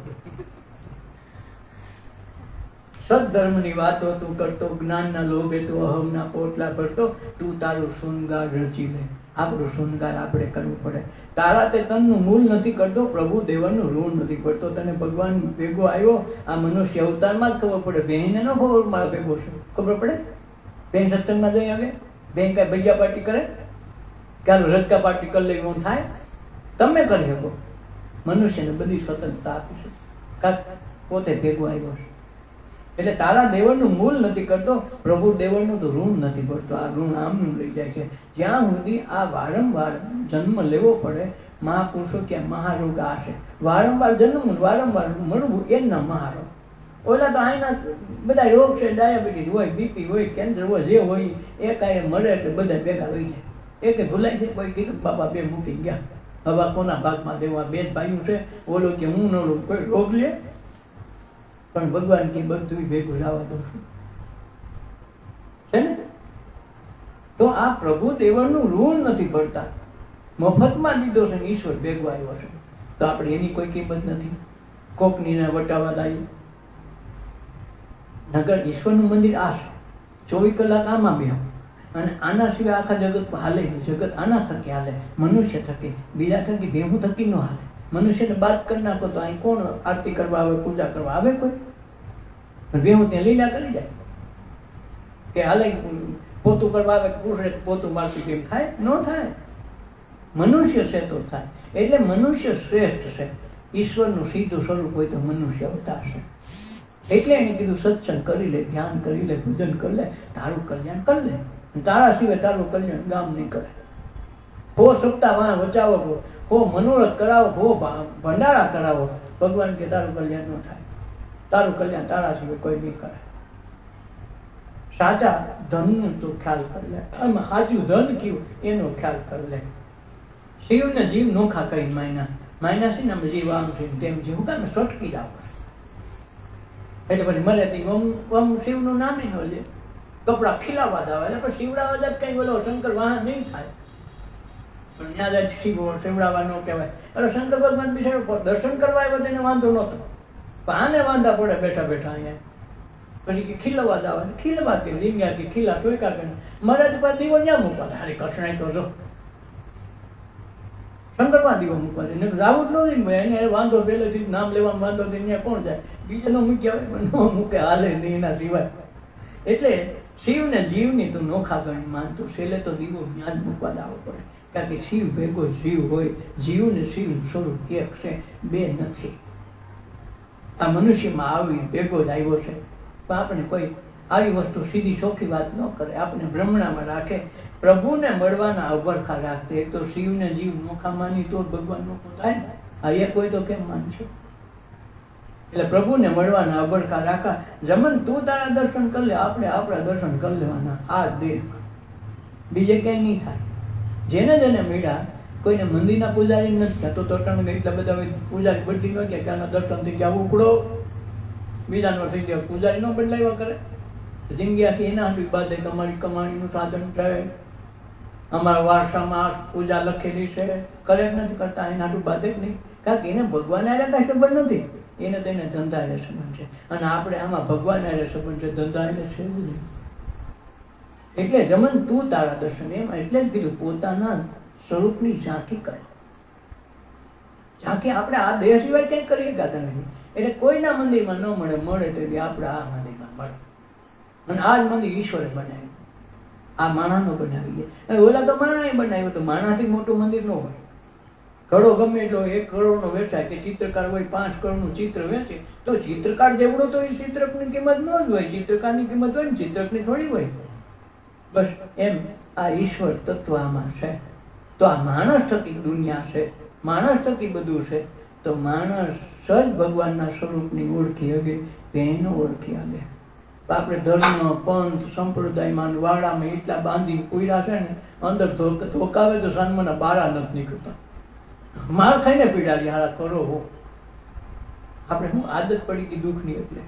સદધર્મની વાતો તું કરતો, જ્ઞાનના લોભે તું અહમના પોટલા ભરતો. તું તારું શૃંગાર રચી લે, આપણું શૃંગાર આપણે કરવું પડે. તારા તે તનનું મૂળ નથી કરતો, પ્રભુ દેવનનું ઋણ નથી કરતો. તને ભગવાન ભેગો આવ્યો આ મનુષ્ય અવતારમાં જ ખબર પડે. બહેને ન ખબર મારા ભેગો છે, ખબર પડે? બેન સત્સંગમાં જઈ આવે, બેન કઈ ભૈયા પાર્ટી કરે, ક્યારે રજકા પાર્ટી કરી લેવી હું થાય? તમે કરી શકો. મનુષ્યને બધી સ્વતંત્રતા આપી છે, કાક પોતે ભેગો આવ્યો છે. એટલે તારા દેવળનું મૂળ નથી કરતો, પ્રભુ દેવળનું તો ઋણ નથી કરતો. આ ઋણ આમનું લઈ જાય છે. જ્યાં સુધી આ વારંવાર જન્મ લેવો પડે, મહાપુરુષો કે મહારોગ આ છે. વારંવાર જન્મવું, વારંવાર મળવું, એમના મહારોગ. ઓલા તો અહીંના બધા રોગ છે, ડાયાબિટીસ હોય, બીપી હોય, કેન્સર હોય, જે હોય એ કાંઈ મળે એટલે બધા ભેગા હોય જાય. એ કે ભૂલાય છે, કોઈ કીધું બાપા બે મૂકી ગયા, હવે કોના ભાગમાં દેવા? 2 ભાઈઓ છે, ઓલો કે હું ન લઉં, કોઈ રોગ લે? પણ ભગવાન કે બધું ભેગું લાવવા દઉં છું, છે ને? તો આ પ્રભુ દેવળનું ઋણ નથી ભરતા, મફતમાં દીધો છે, ઈશ્વર ભેગો આવ્યો છે. તો આપણે એની કોઈ કિંમત નથી. કોકની વટાવા લાવી નગર ઈશ્વરનું મંદિર આ છે. 24 કલાક આમાં બે, અને આના સિવાય આખા જગત હાલે નહીં. જગત આના થકી હાલે, મનુષ્ય થકી. બીજા થકી ભેહું થકી ન હાલે. મનુષ્યને બાદ કરી નાખો તો અહીં કોણ આરતી કરવા આવે, પૂજા કરવા આવે? કોઈ ભેહું ત્યાં લીલા કરી જાય કે હાલે પોતું કરવા આવે, પુરુષે પોતું મારતું કેમ થાય? ન થાય. મનુષ્ય છે તો થાય. એટલે મનુષ્ય શ્રેષ્ઠ છે. ઈશ્વરનું સીધું સ્વરૂપ હોય તો મનુષ્ય અવતાર છે. એટલે એને કીધું સત્સંગ કરી લે, ધ્યાન કરી લે, ભજન કરી લે, તારું કલ્યાણ કરી લે. તારા સિવાય તારું કલ્યાણ ગામ નહીં કરે. હો સપ્તાહ વાહ વચાવો, હો મનોરથ કરાવો, હો ભંડારા કરાવો, ભગવાન કે તારું કલ્યાણ ન થાય. તારું કલ્યાણ તારા સિવાય કોઈ નહીં કરે. સાચા ધનનું તો ખ્યાલ કરી લે. આમાં સાચું ધન કયું એનો ખ્યાલ કરી લે. શિવને જીવ નોખા કરી માયના છે ને, આમ જીવ આમ છે તેમ જીવ કાને સટકી જાવ. એટલે પછી મને શિવનું નામ ન લે, કપડા ખીલાવા જ આવે. એટલે પછી શિવડાવા જ કઈ બોલો શંકર વાહન નહીં થાય. પણ ત્યાં શિવ શિવડાવા ન કહેવાય. એટલે શંકર ભગવાન બિચારો દર્શન કરવા આવ્યો તેને વાંધો નહોતો, પણ આને વાંધા પડે બેઠા બેઠા અહીંયા. પછી કે ખીલવા જ આવે, ખીલવા કે લીંગ્યા કે ખીલા ટોયકા કે મારા પાસે દીવો ત્યાં મૂકવા સારી કઠણાઈ તો જો શંકરમાં દીવો મૂકવા દે. આવું જ ન ભાઈ, એને વાંધો પહેલેથી નામ લેવાનો વાંધો ત્યાં કોણ જાય? બીજે ન મૂક્યા હોય પણ ન મૂકે, હાલે નહીં એના સિવાય. એટલે શિવને જીવની તું નોખા ગણી માનતું, છેલ્લે તો દીવો ત્યાં જ મૂકવા દાવો પડે કારણ કે શિવ ભેગો જીવ હોય, જીવ ને શિવ સ્વરૂપ એક છે, બે નથી. આ મનુષ્યમાં આવી ભેગો જ આવ્યો છે. પણ આપણે કોઈ આવી વસ્તુ સીધી ચોખ્ખી વાત ન કરે, આપણે ભ્રમણામાં રાખે, પ્રભુને મળવાના અભરખા રાખતે. એક તો શિવને જીવ નોખા માની તો ભગવાન નોખો થાય ને. આ એક હોય તો કેમ માનશે? એટલે પ્રભુને મળવાના અભરખા રાખા. જમન તું તારા દર્શન કરી લે, આપણે આપણા દર્શન કરી લેવાના આ દેહમાં, બીજે ક્યાંય નહીં થાય. જેને જેને મળ્યા, કોઈને મંદિરના પૂજારી નથી થતો તો એટલા બધા પૂજારી બદલી ન ગયા કે આના દર્શન થઈ ગયા ઉકળો, બીજાનો થઈ ગયા પૂજારી ન બદલાવ્યા કરે. જિંદગી આખી એના હાથવી બાદ તમારી કમાણીનું સાધન થાય. અમારા વારસામાં આ પૂજા લખેલી છે, કરે જ નથી કરતા, એના હાથું બાદ જ નહીં. કારણ કે એને ભગવાન આરે કાંઈ સંબંધ નથી, એને તેને ધંધા એને સંબંધ છે. અને આપણે આમાં ભગવાન આરે સંબંધ છે, ધંધા એને છે જ નહીં. એટલે જમન તું તારા દર્શન, એમાં એટલે જ કીધું પોતાના સ્વરૂપની ઝાંખી કરે. ઝાંખી આપણે આ દેહ સિવાય કંઈ કરી શકાતા નથી. એટલે કોઈના મંદિરમાં ન મળે, મળે તો આપણે આ મંદિરમાં મળે. અને આ જ મંદિર ઈશ્વરે બનાવ્યું, આ માણાનો બનાવી. અને ઓલા તો માણાએ બનાવ્યો, તો માણાથી મોટું મંદિર ન હોય. ઘડો ગમે એટલો 1 કરોડનો વેચાય કે ચિત્રકાર હોય 5 કરોડનું ચિત્ર વેચે, તો ચિત્રકાર જેવડો તો એ ચિત્રકની કિંમત ન જ હોય. ચિત્રકારની કિંમત હોય ને, ચિત્રકની થોડી હોય. બસ એમ આ ઈશ્વર તત્વ આમાં છે. તો આ માણસ થકી દુનિયા છે, માણસ થકી બધું છે. તો માણસ જ ભગવાનના સ્વરૂપની ઓળખી હગે, બેનો ઓળખી હગે. આપણે ધર્મ, પંથ, સંપ્રદાયમાં, વાડામાં એટલા બાંધી પૂર્યા છે ને, અંદર ધોકાવે તો સાનમાના બારા નથી નીકળતા. માર ખાઈને પીડાલી હારા કરો હો. આપણે શું આદત પડી ગઈ દુઃખની. એટલે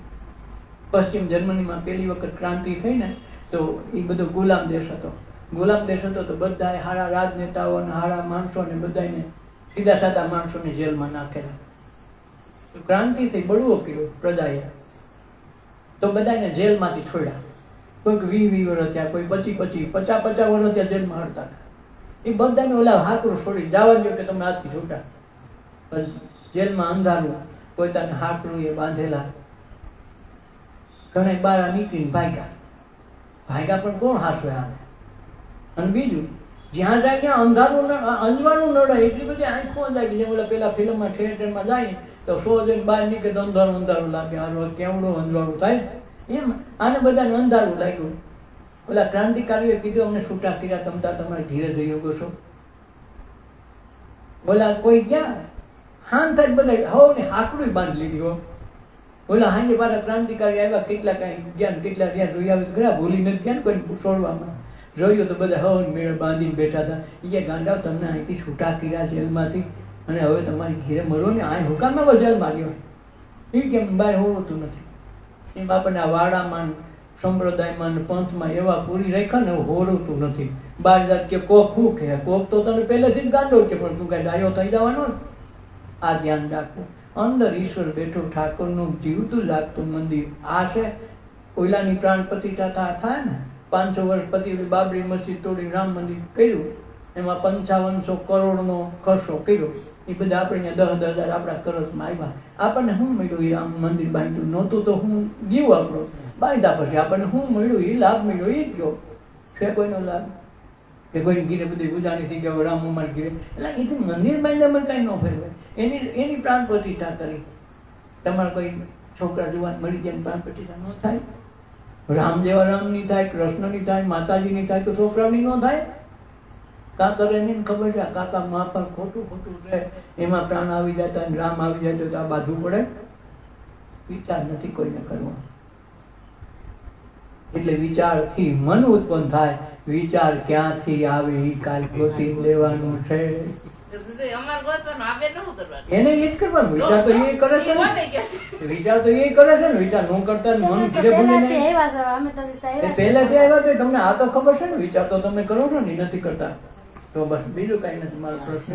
પશ્ચિમ જર્મનીમાં પહેલી વખત ક્રાંતિ થઈ ને, તો એ બધો ગુલામ દેશ હતો. ગુલામ દેશ હતો તો બધાએ હારા રાજનેતાઓ અને હારા માણસોને બધાને સીધા સાદા માણસોને જેલમાં નાખેલા. તો ક્રાંતિથી બળવો કર્યો પ્રજાએ, તો બધાને જેલમાંથી છોડ્યા. કોઈક 20 વર્ષ થયા, કોઈ 25 વર્ષ થયા જેલમાં હડતા. એ બધાને ઓલા હાકરું છોડી જવા દો કે તમે આજથી છૂટા. જેલમાં અંધારું, પોતાને હાકરું એ બાંધેલા. ઘણા બારા નીકળીને ભાગ્યા પણ કોણ હાસવે આવે? અને બીજું, જ્યાં જાય ત્યાં અંધારું અંજવાનું નડે. એટલી બધી આંખો જાય કે ઓલા પેલા ફિલ્મમાં થિયેટરમાં જાય તો 100 જણ બહાર નીકળે તો અંધારું લાગે. આ કેવડું અંજવાળું થાય. એમ આને બધાને અંધારું લાગ્યું. ઓલા ક્રાંતિકારીએ કીધું અમને છૂટા કર્યા, તમતા તમારે ધીરે જઈ શકો છો. ઓલા કોઈ ગયા હાન થાય બધા હો ને હાકડું બાંધી લીધી હો. ઓલા હાંજે પાછા ક્રાંતિકારી આવ્યા, કેટલા કઈ ગયા, કેટલા ત્યાં જોઈ આવે, ઘણા ભૂલી નથી ગયા ને કોઈ છોડવામાં. જોયું તો બધા હવન મેળ બાંધીને બેઠા હતા. એ ગાંડાઓ તમને અહીંથી છૂટા કર્યા જેલમાંથી, અને હવે તમારી ઘેરે મળો ને. આ હુકામમાં જેલમાં ગયો એ કેમ બહાર હોતું નથી. એમ આપણને આ વાડામાં, સંપ્રદાયમાં, પંથમાં એવા પૂરી રાખ્યા ને હોડતું નથી. બાર જાત કે કોક શું કે કોક તો તને પહેલેથી જ ગાંડો છે, પણ તું કઈ ડાયો થઈ જવાનો ને. આ ધ્યાન રાખવું. અંદર ઈશ્વર બેઠો, ઠાકોરનું જીવતું લાગતું મંદિર આ છે. કોયલાની પ્રાણ પ્રતિષ્ઠા થાય ને, 500 વર્ષ પછી બાબરી મસ્જિદ તોડી રામ મંદિર કર્યું, એમાં 5500 કરોડનો ખર્ચો કર્યો. એ બધા આપણે અહીંયા 10,000 આપણા કરજમાં આવ્યા. આપણને શું મળ્યું? એ રામ મંદિર બાંધ્યું નહોતું તો હું ગયું આપણો બાંધ્યા પછી આપણને શું મળ્યું? એ લાભ મળ્યો એ કયો છે? કોઈનો લાભ કે કોઈ ગીરે બધી ગુજારી થઈ ગયા રામ ઉમર ગીરે. એટલે એથી મંદિર બાંધ્યામાં કાંઈ ન ફેરવાય. એની પ્રાણ પ્રતિષ્ઠા કરી. તમારે કોઈ છોકરા જુવાન મળી જાય પ્રાણ પ્રતિષ્ઠા ન થાય? રામ જેવા રામની થાય, કૃષ્ણની થાય, માતાજીની થાય, તો છોકરાની ન થાય? કાકા એને ખબર છે કાકા મા પર ખોટું છે, એમાં પ્રાણ આવી જતા રામ આવી જાય તો આ બાજુ પડે. વિચાર નથી કોઈને કરવો. એટલે વિચારથી મન ઉત્પન્ન થાય. વિચાર ક્યાંથી આવે એ કાલ ગોતી લેવાનું છે. એને એ જ કરવાનું. વિચાર તો એ કરે છે ને, વિચાર તો એ કરે છે ને. વિચાર ન કરતા મન ઘરે ભૂલીને પહેલાથી આવ્યા તો તમને આ તો ખબર છે ને. વિચાર તો તમે કરો છો ને, નથી કરતા. તો બસ બીજું કઈ નથી. મારો પ્રશ્ન